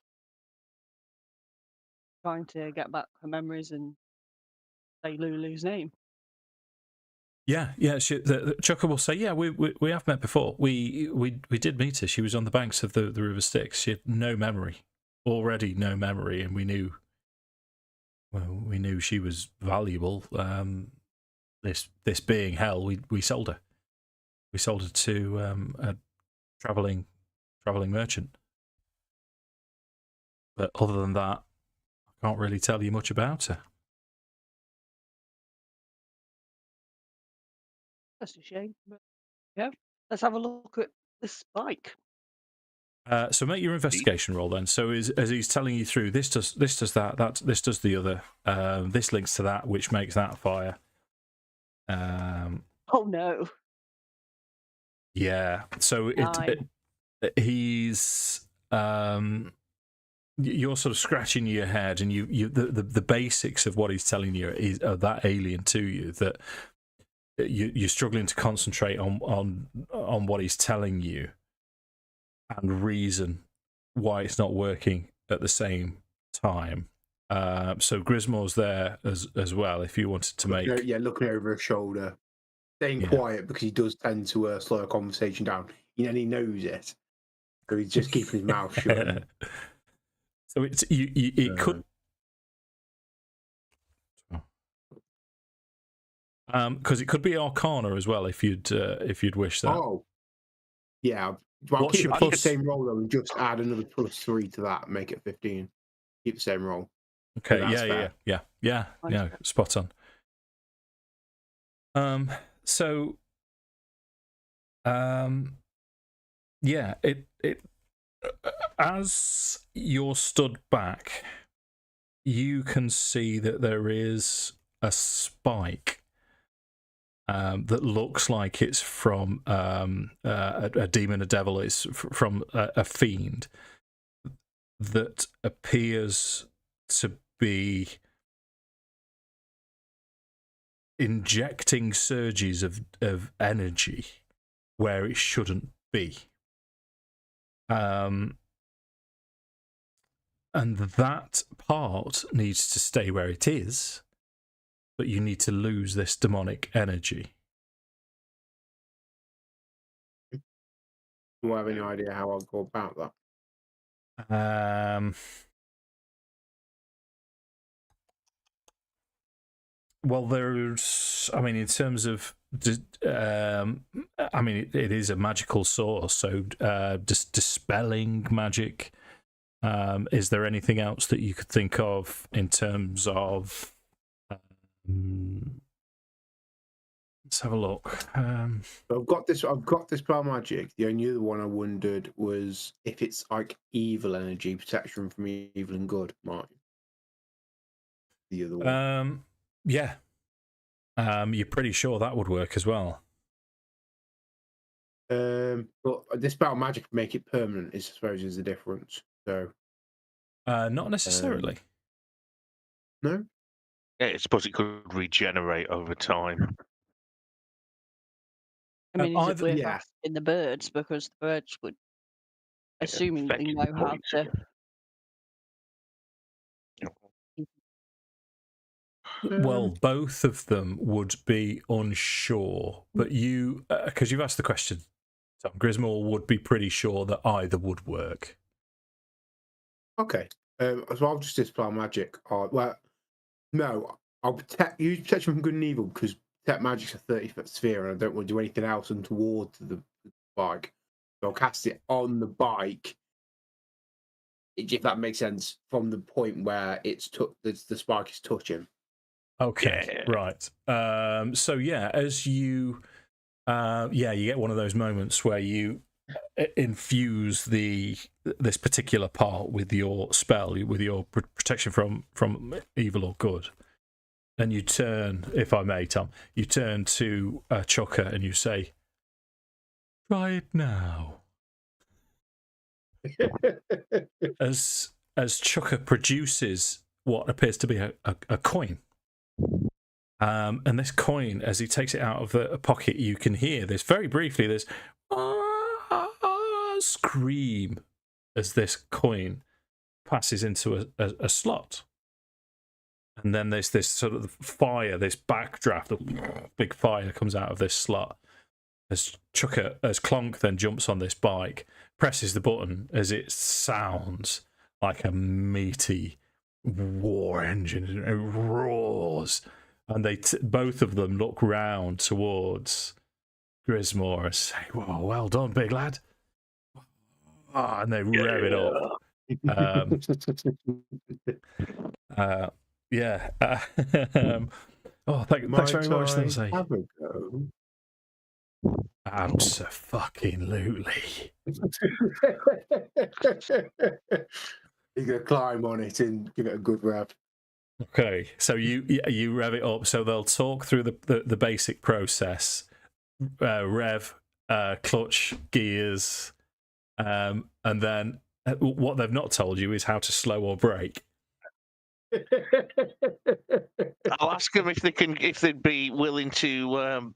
trying to get back her memories and say Lulu's name. Yeah. Chucker will say, yeah, we have met before. We did meet her. She was on the banks of the River Styx. She had no memory, and we knew she was valuable. This being hell, we sold her. We sold her to a traveling merchant. But other than that, I can't really tell you much about her. That's a shame. But yeah, let's have a look at this bike. So make your investigation roll then. So as he's telling you through, this does that, this does the other, this links to that, which makes that fire. Oh no. Yeah. So he's you're sort of scratching your head, and the basics of what he's telling you are that alien to you that you're struggling to concentrate on what he's telling you and reason why it's not working at the same time. So Grismore's there as well. If you wanted to make looking over his shoulder, staying quiet because he does tend to slow a conversation down. And he knows it, so he's just keeping his mouth shut. So it could. Because it could be Arcana as well if you'd wish that. Oh, yeah. Well, keep the same roll though, and just add another +3 to that, make it 15. Keep the same roll. Okay. Yeah. Spot on. It as you're stood back, you can see that there is a spike that looks like it's from a demon, a devil. It's from a fiend that appears to be injecting surges of energy where it shouldn't be. And that part needs to stay where it is, but you need to lose this demonic energy. Do I have any idea how I'll go about that? Well, there's, in terms of, it is a magical source, so just dispelling magic. Is there anything else that you could think of in terms of? Let's have a look. I've got this spell magic. The only other one I wondered was if it's like evil energy, protection from evil and good. Might the other one? Yeah. You're pretty sure that would work as well. But this spell magic would make it permanent, I suppose, is the difference. So, not necessarily. No. Yeah, I suppose it could regenerate over time. Is it worth in the birds, because the birds would, assuming they know how to. Well, both of them would be unsure, but you, because you've asked the question, Tom, Grismore would be pretty sure that either would work. Okay, so I'll just dispel magic. No, I'll use protection from good and evil because protect magic's a 30-foot sphere, and I don't want to do anything else untoward to the bike. So I'll cast it on the bike, if that makes sense, from the point where the spark is touching. Okay, right. So yeah, as you, you get one of those moments where you infuse this particular part with your spell, with your protection from evil or good, and you turn, if I may, Tom, you turn to Chucker and you say, "Try it now." as Chucker produces what appears to be a coin. And this coin, as he takes it out of the pocket, you can hear this very briefly, this scream as this coin passes into a slot. And then there's this sort of fire, this backdraft, a big fire comes out of this slot. As Clonk then jumps on this bike, presses the button as it sounds like a meaty war engine. It roars. And they both of them look round towards Grismore and say, "Whoa, well done, big lad." And they rev it up. Yeah. Thanks very much, Lindsay. Have a go. Abso-fucking-lutely. You're gonna climb on it and give it a good rev. Okay, so you rev it up. So they'll talk through the basic process: rev, clutch, gears, and then what they've not told you is how to slow or brake. I'll ask them if they'd be willing to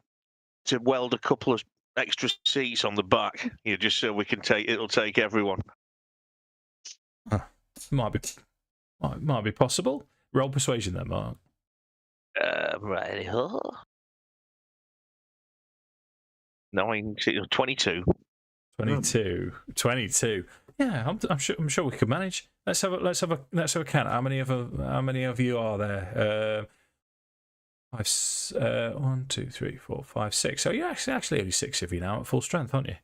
weld a couple of extra seats on the back, just so we can it'll take everyone. Might be possible. Roll persuasion then, Mark. Right. 22. 22. Yeah, I'm sure we could manage. Let's have a count. How many of you are there? 1, 2, 3, 4, 5, 6. So you're actually only 6 of you now at full strength, aren't you?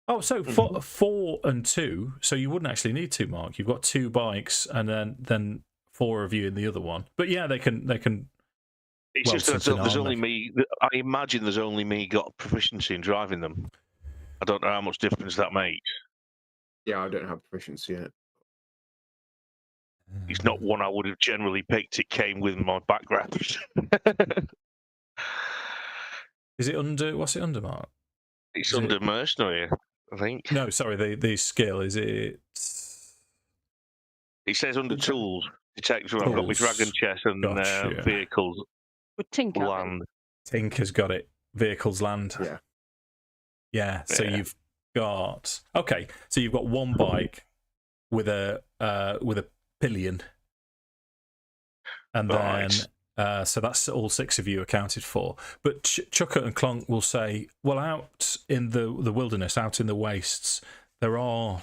Oh, so 4 and 2. So you wouldn't actually need 2, Mark. You've got 2 bikes, and then 4 of you in the other one. But yeah, they can. It's just that there's only me. I imagine there's only me got proficiency in driving them. I don't know how much difference that makes. Yeah, I don't have proficiency in it. It's not one I would have generally picked. It came with my background. Is it under? What's it under, Mark? It's under mercenary, I think. No, sorry. The skill is it? It says under tools. Detector. I've got my dragon chest and vehicles. With Tinker. Land. Tinker's got it. Vehicles land. Yeah. So you've got So you've got 1 bike with a pillion, and then so that's all 6 of you accounted for. But Chucker and Clonk will say, well, out in the wilderness, out in the wastes, there are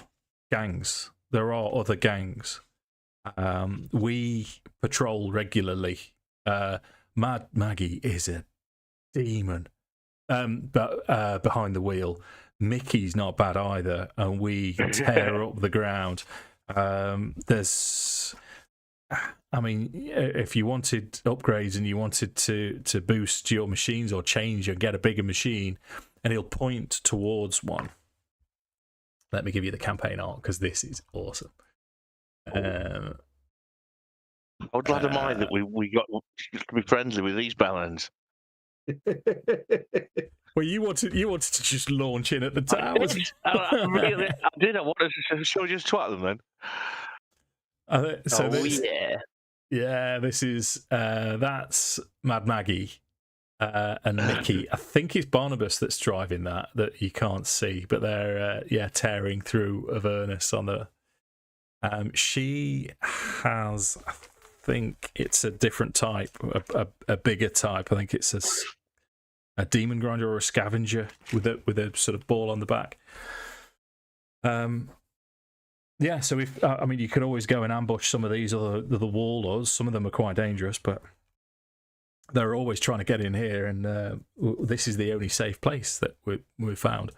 gangs. There are other gangs. We patrol regularly. Mad Maggie is a demon, but behind the wheel. Mickey's not bad either, and we tear up the ground. There's, I mean, if you wanted upgrades and you wanted to boost your machines or change or get a bigger machine, and he'll point towards one. Let me give you the campaign art because this is awesome. How glad am I that we got to be friendly with these balance. Well, you wanted to just launch in at the towers. I did. I wanted to just twat them then. Yeah. This is that's Mad Maggie and Mickey. I think it's Barnabas that's driving that you can't see, but they're tearing through Avernus on the. She has, I think it's a different type, a bigger type. I think it's a demon grinder or a scavenger with a sort of ball on the back. So I mean, you could always go and ambush some of these other warlords. Some of them are quite dangerous, but they're always trying to get in here, and this is the only safe place that we've found.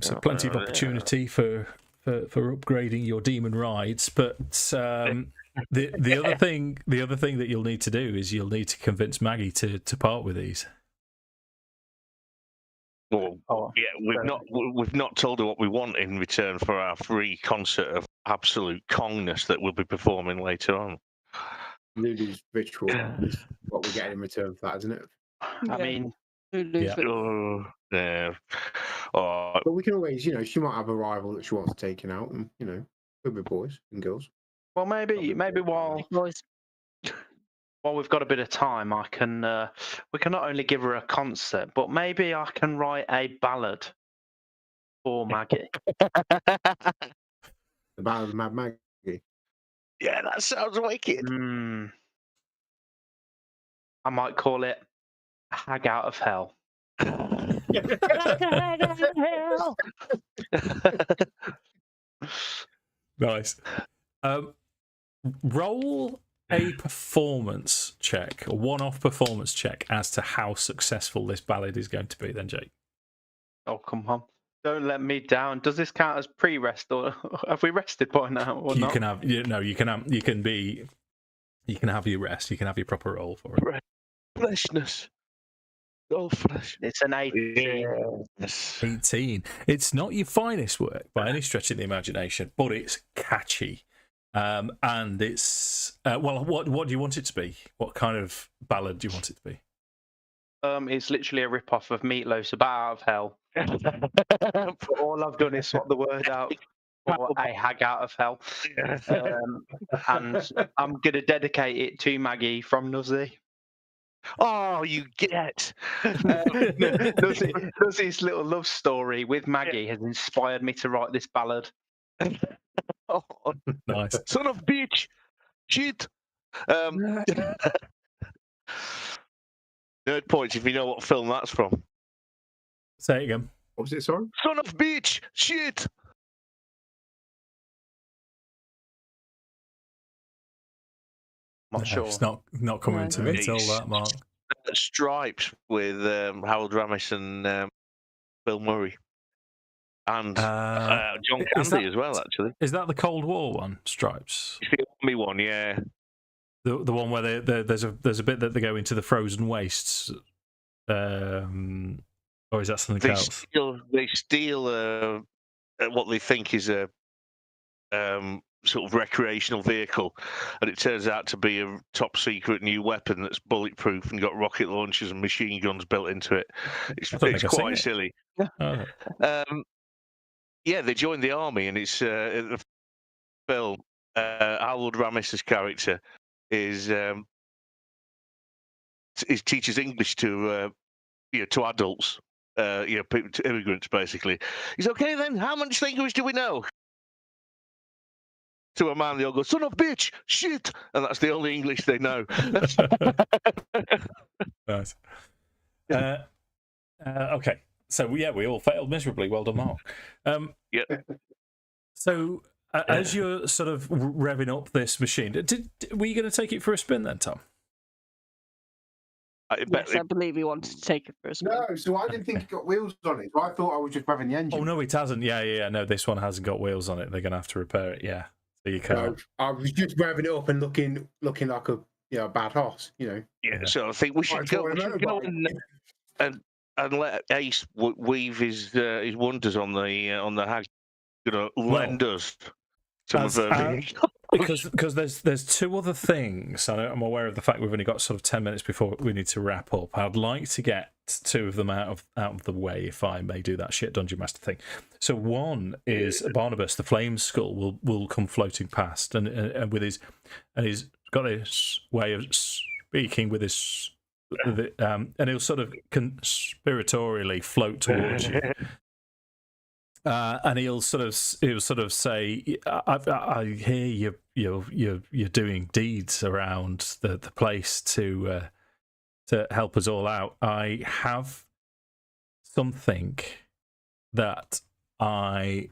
So plenty of opportunity for upgrading your demon rides, but the other thing that you'll need to do is you'll need to convince Maggie to part with these. We've not told her what we want in return for our free concert of absolute Kongness that we'll be performing later on. Lulu's ritual is what we get in return for that, isn't it? I mean, but we can always, she might have a rival that she wants taken out, and could be boys and girls. Well, maybe while we've got a bit of time, we can not only give her a concert, but maybe I can write a ballad for Maggie. The Ballad of Mad Maggie. Yeah, that sounds wicked. I might call it Hag Out of Hell. Nice. Roll a performance check, a one-off performance check as to how successful this ballad is going to be then, Jake. Oh, come on. Don't let me down. Does this count as pre-rest, or have we rested by now? Or you not? can have you can have your rest. You can have your proper roll for it. Freshness. Oh, fresh. It's an 18. Yes. 18. It's not your finest work by any stretch of the imagination, but it's catchy. And it's well, what do you want it to be? What kind of ballad do you want it to be? It's literally a rip-off of Meatloaf's "Bat Out of Hell." But all I've done is swap the word out for "a hag out of hell," and I'm gonna dedicate it to Maggie from Nuzzy. Oh, you get. Nuzzy's little love story with Maggie has inspired me to write this ballad. Oh, Nice. son of bitch. Shit. Nerd points if you know what film that's from. Say it again. What was it, sorry? Son of bitch. Shit. Not sure. It's not coming to me till that, Mark. Stripes with Harold Ramis and Bill Murray. And John Candy as well, actually. Is that the Cold War one, Stripes? It's the Army one, yeah. The one where there's a bit that they go into the frozen wastes, or is that something else? They steal what they think is a sort of recreational vehicle, and it turns out to be a top secret new weapon that's bulletproof and got rocket launchers and machine guns built into it. It's quite silly. Yeah, they joined the army, and it's the film. Harold Ramis's character is teaches English to adults, to immigrants, basically. He's okay then. How much English do we know? To a man, they all go, son of bitch, shit, and that's the only English they know. Nice. Okay, so we all failed miserably. Well done, Mark. Yeah. So as you're sort of revving up this machine, were you going to take it for a spin then, Tom? I believe he wanted to take it for a spin. No, so I didn't think it got wheels on it. So I thought I was just revving the engine. Oh no, it hasn't. Yeah. No, this one hasn't got wheels on it. They're going to have to repair it. Yeah. So you can't. No, I was just revving it up and looking like a bad horse, Yeah, so I think we should go and let Ace weave his wonders on the hag. Lend us some of her. Because there's two other things. I'm aware of the fact we've only got sort of 10 minutes before we need to wrap up. I'd like to get two of them out of the way, if I may do that shit Dungeon Master thing. So one is Barnabas, the Flame Skull, will come floating past, and he's got this way of speaking with his, and he'll sort of conspiratorially float towards you. And he'll sort of say, "I hear you're doing deeds around the place to help us all out. I have something that I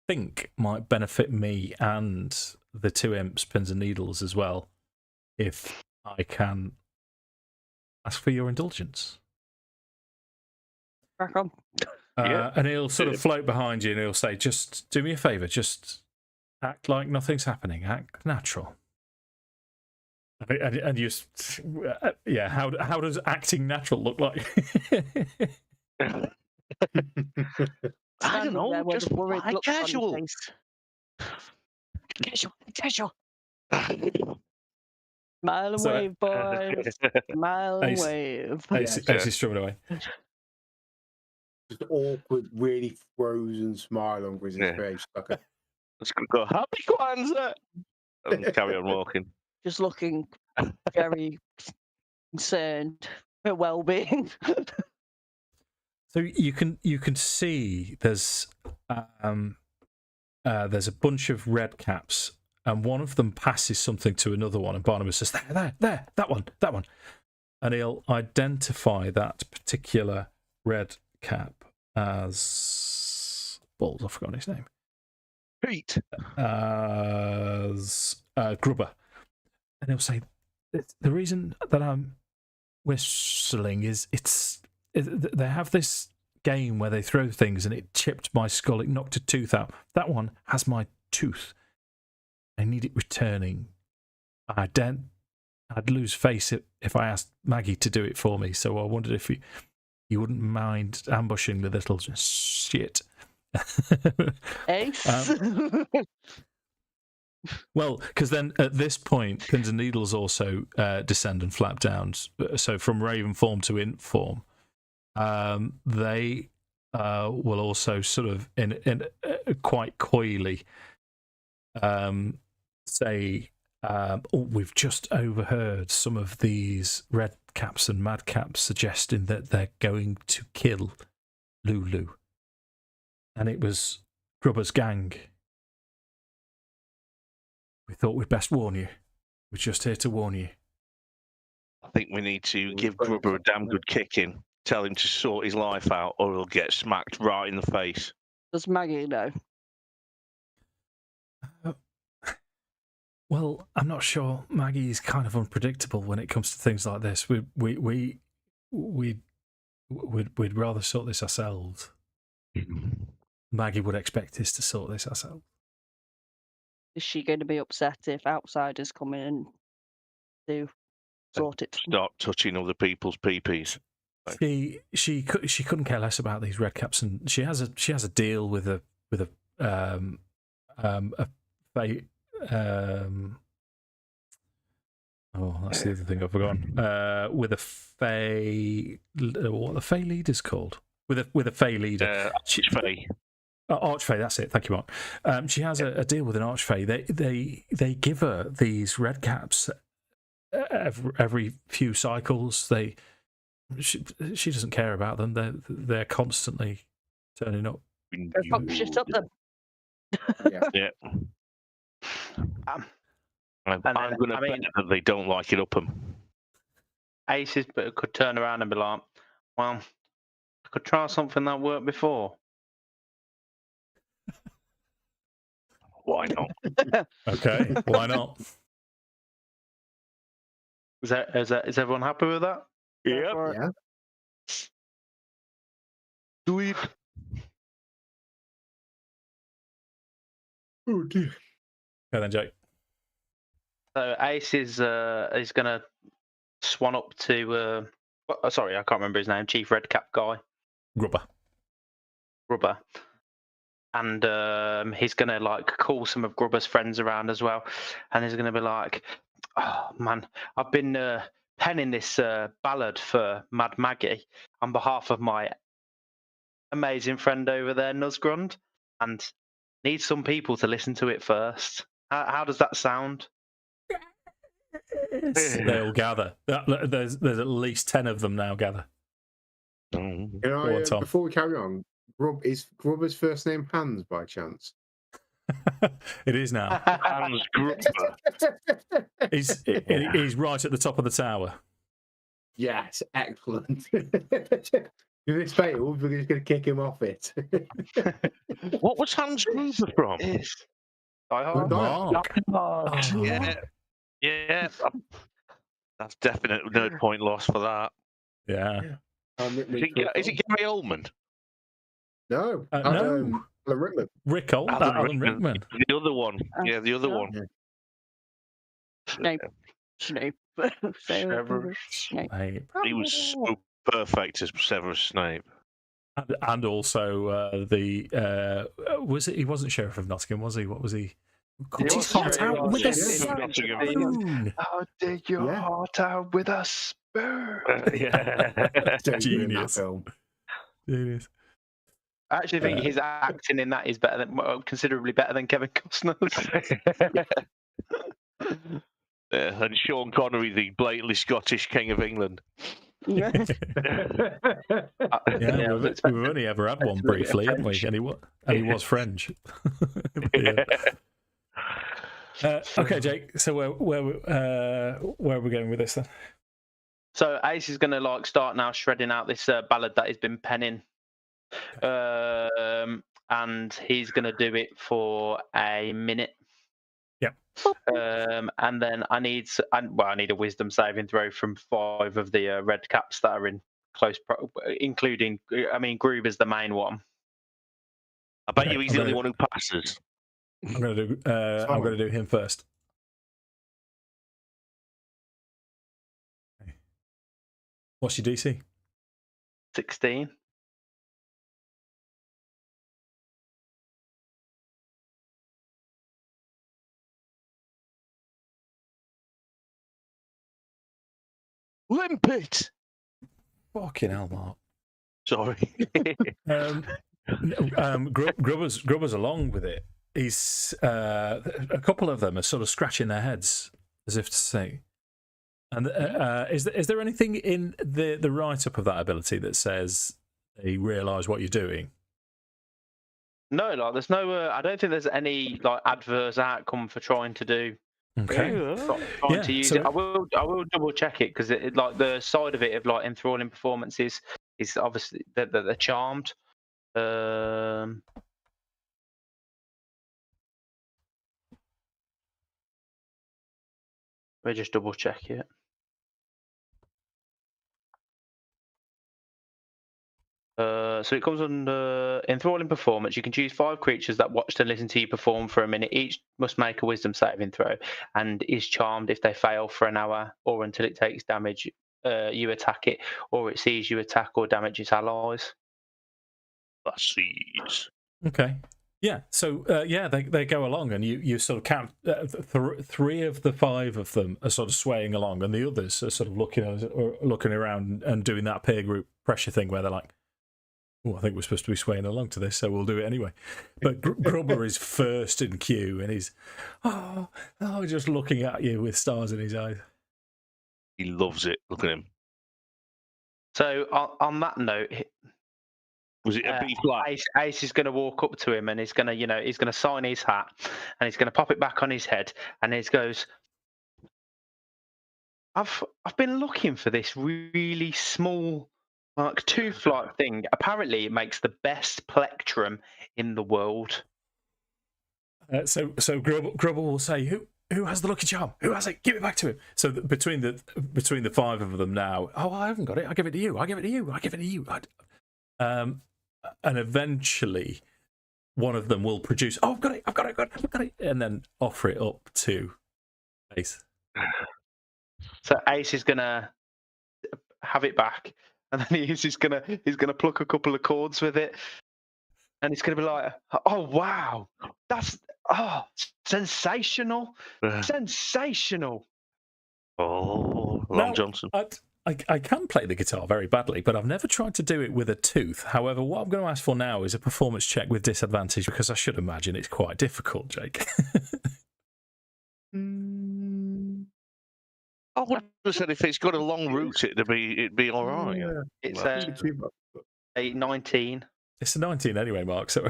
think might benefit me and the two imps, Pins and Needles, as well, if I can ask for your indulgence." Crack on. And he'll sort of float behind you and he'll say, just do me a favour, just act like nothing's happening, act natural. And you, how does acting natural look like? I don't know, just casual. Casual. Smile and wave, boys. Smile and wave. Ace is strumming away. Just awkward, really frozen smile on Grizzly's face. Okay. Let's go, happy Kwanzaa! And carry on walking. Just looking very concerned for well-being. So you can see there's a bunch of red caps, and one of them passes something to another one, and Barnabas says, there, that one, and he'll identify that particular red cap as Baldur, I've forgotten his name. Pete. As Grubber. And he'll say, the reason that I'm whistling is they have this game where they throw things and it chipped my skull. It knocked a tooth out. That one has my tooth. I need it returning. I'd lose face if I asked Maggie to do it for me. So I wondered if you wouldn't mind ambushing the little shit. Ace. Well, because then at this point, pins and needles also descend and flap down. So from raven form to int form, they will also sort of in quite coyly say, we've just overheard some of these red caps and madcaps suggesting that they're going to kill Lulu. And it was Grubber's gang. We thought we'd best warn you. We're just here to warn you. I think we need to give Grubber a damn good kicking. Tell him to sort his life out, or he'll get smacked right in the face. Does Maggie know? Well, I'm not sure. Maggie's kind of unpredictable when it comes to things like this. We'd rather sort this ourselves. Maggie would expect us to sort this ourselves. Is she going to be upset if outsiders come in to sort it? Start touching other people's peepees. She couldn't care less about these red caps, and she has a deal with a that's the other thing I've forgotten. With a Fey, what the Fey leader's called? With a Fey leader. Archfey. Archfey, that's it. Thank you, Mark. She has a deal with an Archfey. They give her these red caps every few cycles. She doesn't care about them. They're constantly turning up. Fuck shit up them. Yeah. I'm going to bet that they don't like it up them. Aces could turn around and be like, well, I could try something that worked before. Why not? Okay, why not? Is everyone happy with that? Yeah. Do it. Oh dear. Okay then, Jake. So Ace is going to swan up to sorry, I can't remember his name. Chief Redcap guy. Grubber. And he's going to like call some of Grubber's friends around as well, and he's going to be like, "Oh man, I've been penning this ballad for Mad Maggie on behalf of my amazing friend over there, Nuzgrund, and need some people to listen to it first. How does that sound?" They all gather. There's at least 10 of them now gather. Before we carry on, is Grubber's first name Hans by chance? It is now. Hans Grubber. He's right at the top of the tower. Yes, excellent. If it's failed, we're just going to kick him off it. What was Hans Gruber from? Mark. Oh. Yeah. That's definite no point loss for that. Yeah. Is it Gary Oldman? No. No. Alan Rickman. Alan Rickman. The other one. Yeah, the other one. Snape. Snape. He was so perfect as Severus Snape. And also was it? He wasn't Sheriff of Nottingham, was he? What was he? Got his heart out with a spoon. I'll dig your heart out with a spoon. Genius. Genius. I actually think his acting in that is considerably better than Kevin Costner's. And Sean Connery, the blatantly Scottish King of England. We've only ever had one briefly, haven't we? And he was French. Okay, Jake. So where are we going with this then? So Ace is going to like start now shredding out this ballad that he's been penning, and he's going to do it for a minute. Yep. And then I need a wisdom saving throw from 5 of the red caps that are in including, I mean, Gruber's the main one. I bet you he's the only one who passes. I'm gonna do him first. What's your DC? 16. Limpet. Fucking hell, Mark. Sorry. Grubber's along with it. He's a couple of them are sort of scratching their heads as if to say. And is there anything in the write up of that ability that says they realise what you're doing? No, like there's no. I don't think there's any like adverse outcome for trying to do. Okay. Trying to use it. I will double check it because it like the side of it of like enthralling performances is obviously that they're charmed. We just double check it. So it comes under enthralling performance. You can choose 5 creatures that watch and listen to you perform for a minute. Each must make a wisdom saving throw and is charmed if they fail for an hour or until it takes damage. You attack it, or it sees you attack or damage its allies. That sees. Okay. Yeah. So they go along, and you sort of count 3 of the 5 of them are sort of swaying along, and the others are sort of looking around and doing that peer group pressure thing where they're like, "Oh, I think we're supposed to be swaying along to this, so we'll do it anyway." But Grubber is first in queue, and he's just looking at you with stars in his eyes. He loves it. Look at him. So on that note, was it a B flat? Ace is going to walk up to him and he's going to sign his hat and he's going to pop it back on his head and he goes, I've been looking for this really small like tooth-like thing. Apparently, it makes the best plectrum in the world. So Grubber will say, "Who has the lucky charm? Who has it? Give it back to him." So between the 5 of them now, I haven't got it. I give it to you. I give it to you. I give it to you. And eventually, one of them will produce. Oh, I've got it. I've got it. And then offer it up to Ace. So Ace is gonna have it back, and then he's gonna pluck a couple of chords with it, and it's gonna be like, "Oh wow, that's sensational, sensational." Oh, Long Johnson. I can play the guitar very badly, but I've never tried to do it with a tooth. However, what I'm going to ask for now is a performance check with disadvantage because I should imagine it's quite difficult, Jake. I would have said if it's got a long route, it'd be all right. Yeah. It's a 19. It's a 19 anyway, Mark. So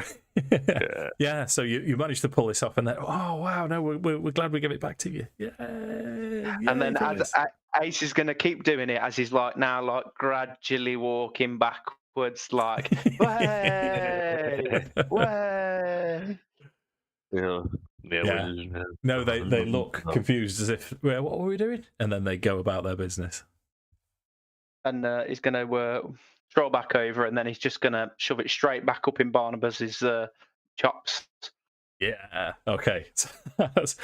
yeah. So you managed to pull this off, and then wow, no, we're glad we gave it back to you. Yeah. And then as Ace is going to keep doing it as he's like gradually walking backwards, like way. Yeah. No, they look confused as if, what were we doing? And then they go about their business. And he's going to stroll back over, and then he's just going to shove it straight back up in Barnabas's chops. Yeah. Okay. that's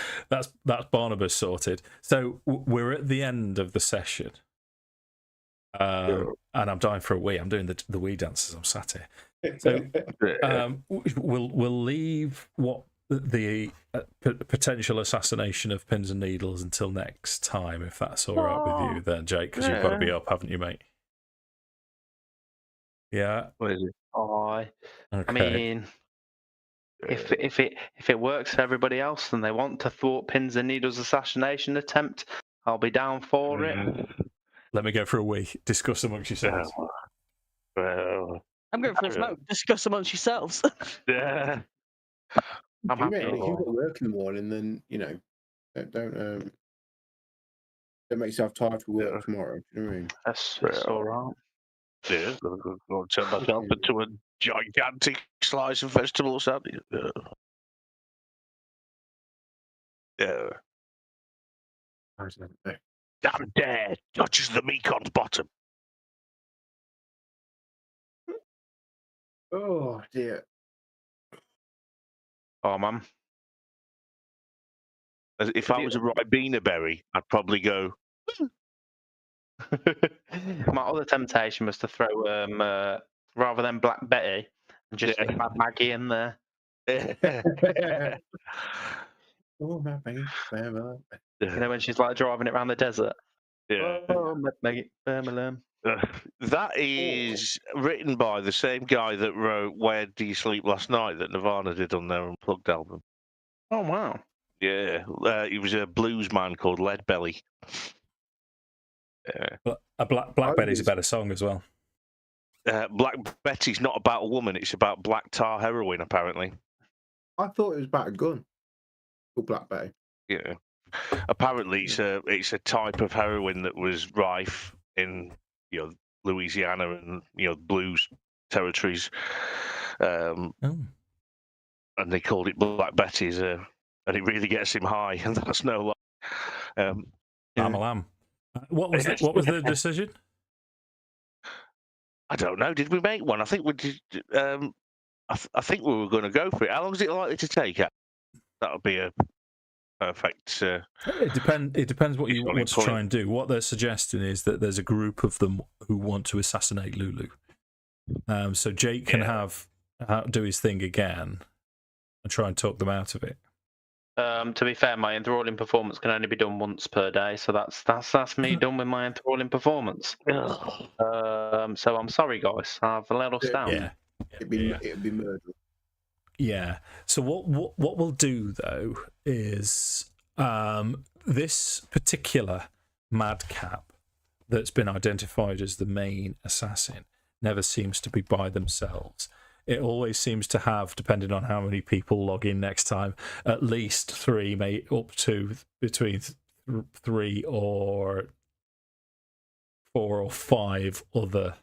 Barnabas sorted. So we're at the end of the session, and I'm dying for a wee. I'm doing the wee dance as I'm sat here. So we'll leave what the potential assassination of Pins and Needles until next time, if that's all right with you, then, Jake, because you've got to be up, haven't you, mate? Yeah. What is it? Okay. I mean, if it works for everybody else and they want to thwart Pins and Needles' assassination attempt, I'll be down for it. Let me go for a wee. Discuss amongst yourselves. I'm going for a smoke. Discuss amongst yourselves. Yeah. I'm happy. If you've got work in the morning, then don't make yourself tired for work tomorrow. Do you know what I mean? That's all right. Yeah, I'll turn myself into a gigantic slice of vegetable salad. Yeah. I'm dead. Touches the Mekon's bottom. Oh dear. Oh, man. If I was a Ribena berry, I'd probably go. My other temptation was to throw rather than Black Betty, just stick Mad Maggie in there. Oh, my baby. You know, when she's like driving it around the desert. Yeah. Oh, Mad Maggie, Birmingham. That is written by the same guy that wrote "Where Do You Sleep Last Night" that Nirvana did on their Unplugged album. Oh, wow. Yeah, he was a blues man called Leadbelly. But Black Betty's a better song as well. Black Betty's not about a woman; it's about black tar heroin, apparently. I thought it was about a gun. Called Black Betty. Yeah. Apparently, it's a type of heroin that was rife in Louisiana and blues territories, and they called it Black Betty's, and it really gets him high, and that's no lie. I'm a lamb. What was the decision? I don't know. Did we make one? I think we did. I think we were going to go for it. How long is it likely to take? That would be a perfect. It depends what you want to try and do. What they're suggesting is that there's a group of them who want to assassinate Lulu. So Jake can do his thing again and try and talk them out of it. To be fair, my enthralling performance can only be done once per day, so that's me done with my enthralling performance. So I'm sorry, guys. I've let us down. Yeah. It'd be murder. Yeah. So what we'll do though is this particular madcap that's been identified as the main assassin never seems to be by themselves. It always seems to have, depending on how many people log in next time, at least three, up to between 3 or 4 or 5 other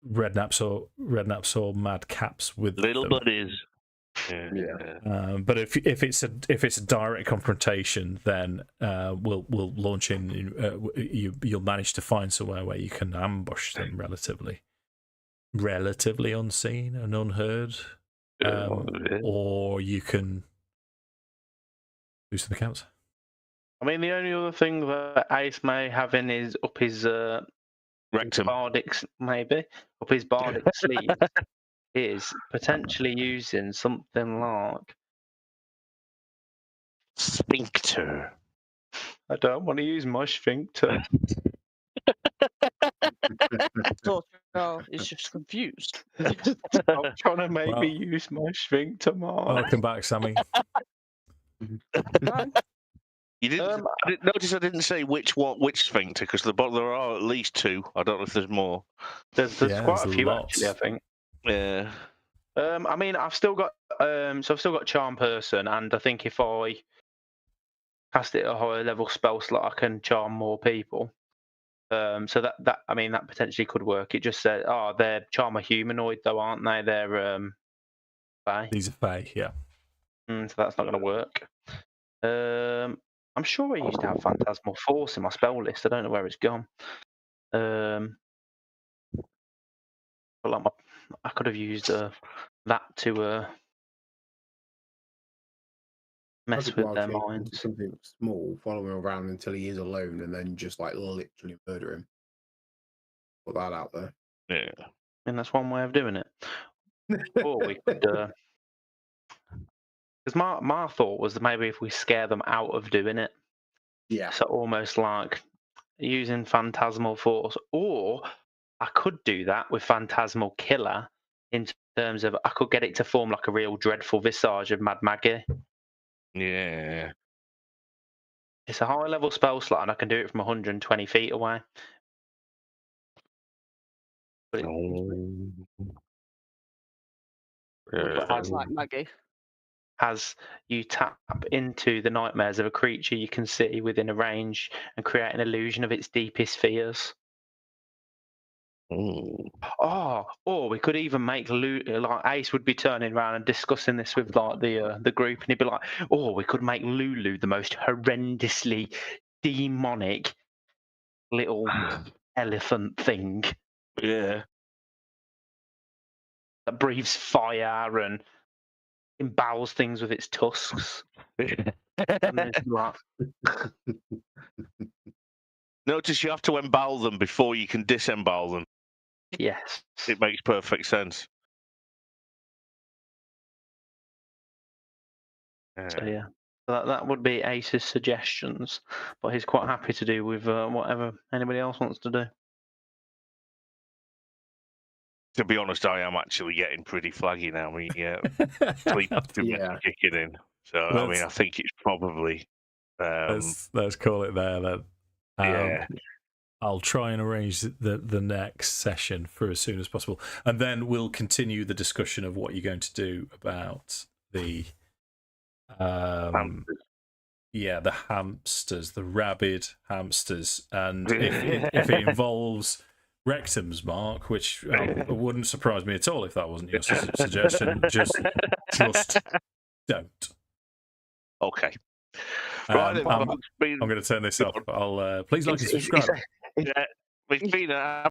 rednaps or madcaps with little them. buddies. Yeah. But if it's a direct confrontation, then we'll launch in. You'll manage to find somewhere where you can ambush them relatively unseen and unheard, or you can do something else. I mean, the only other thing that Ace may have in his rectum, bardic sleeve is potentially using something like sphincter. I don't want to use my sphincter. Is just confused. I'm trying to make me use my sphincter, Mark. Welcome back, Sammy. You didn't notice I didn't say which sphincter, because there are at least 2. I don't know if there's more. There's quite a few actually, I think. Yeah. I mean, I've still got Charm Person, and I think if I cast it at a higher level spell slot, I can charm more people. So that potentially could work. It just said, they're charm a humanoid though, aren't they? They're fae. These are fae, yeah. So that's not going to work. I'm sure I used to have Phantasmal Force in my spell list. I don't know where it's gone. But I could have used that to mess with their minds. Something small, follow him around until he is alone, and then just like literally murder him. Put that out there. Yeah. And that's one way of doing it. Or we could, because my thought was that maybe if we scare them out of doing it. Yeah. So almost like using Phantasmal Force, or I could do that with Phantasmal Killer in terms of I could get it to form like a real dreadful visage of Mad Maggie. Yeah. It's a high level spell slot, and I can do it from 120 feet away. But But like Maggie. As you tap into the nightmares of a creature you can see within a range and create an illusion of its deepest fears. Or we could even make like Ace would be turning around and discussing this with like the group, and he'd be like, we could make Lulu the most horrendously demonic little elephant thing. Yeah. that breathes fire and embowels things with its tusks. Notice you have to embowel them before you can disembowel them. Yes. It makes perfect sense. So yeah, that would be Ace's suggestions, but he's quite happy to do with whatever anybody else wants to do. To be honest, I am actually getting pretty flaggy now. Sleep kicking in. So I mean, I think it's probably. Let's call it there then. Yeah. I'll try and arrange the next session for as soon as possible, and then we'll continue the discussion of what you're going to do about the the hamsters, the rabid hamsters, and if it involves rectums, Mark, which wouldn't surprise me at all if that wasn't your suggestion. Just don't. Okay. Right, I'm going to turn this off. I'll please like and subscribe. It's been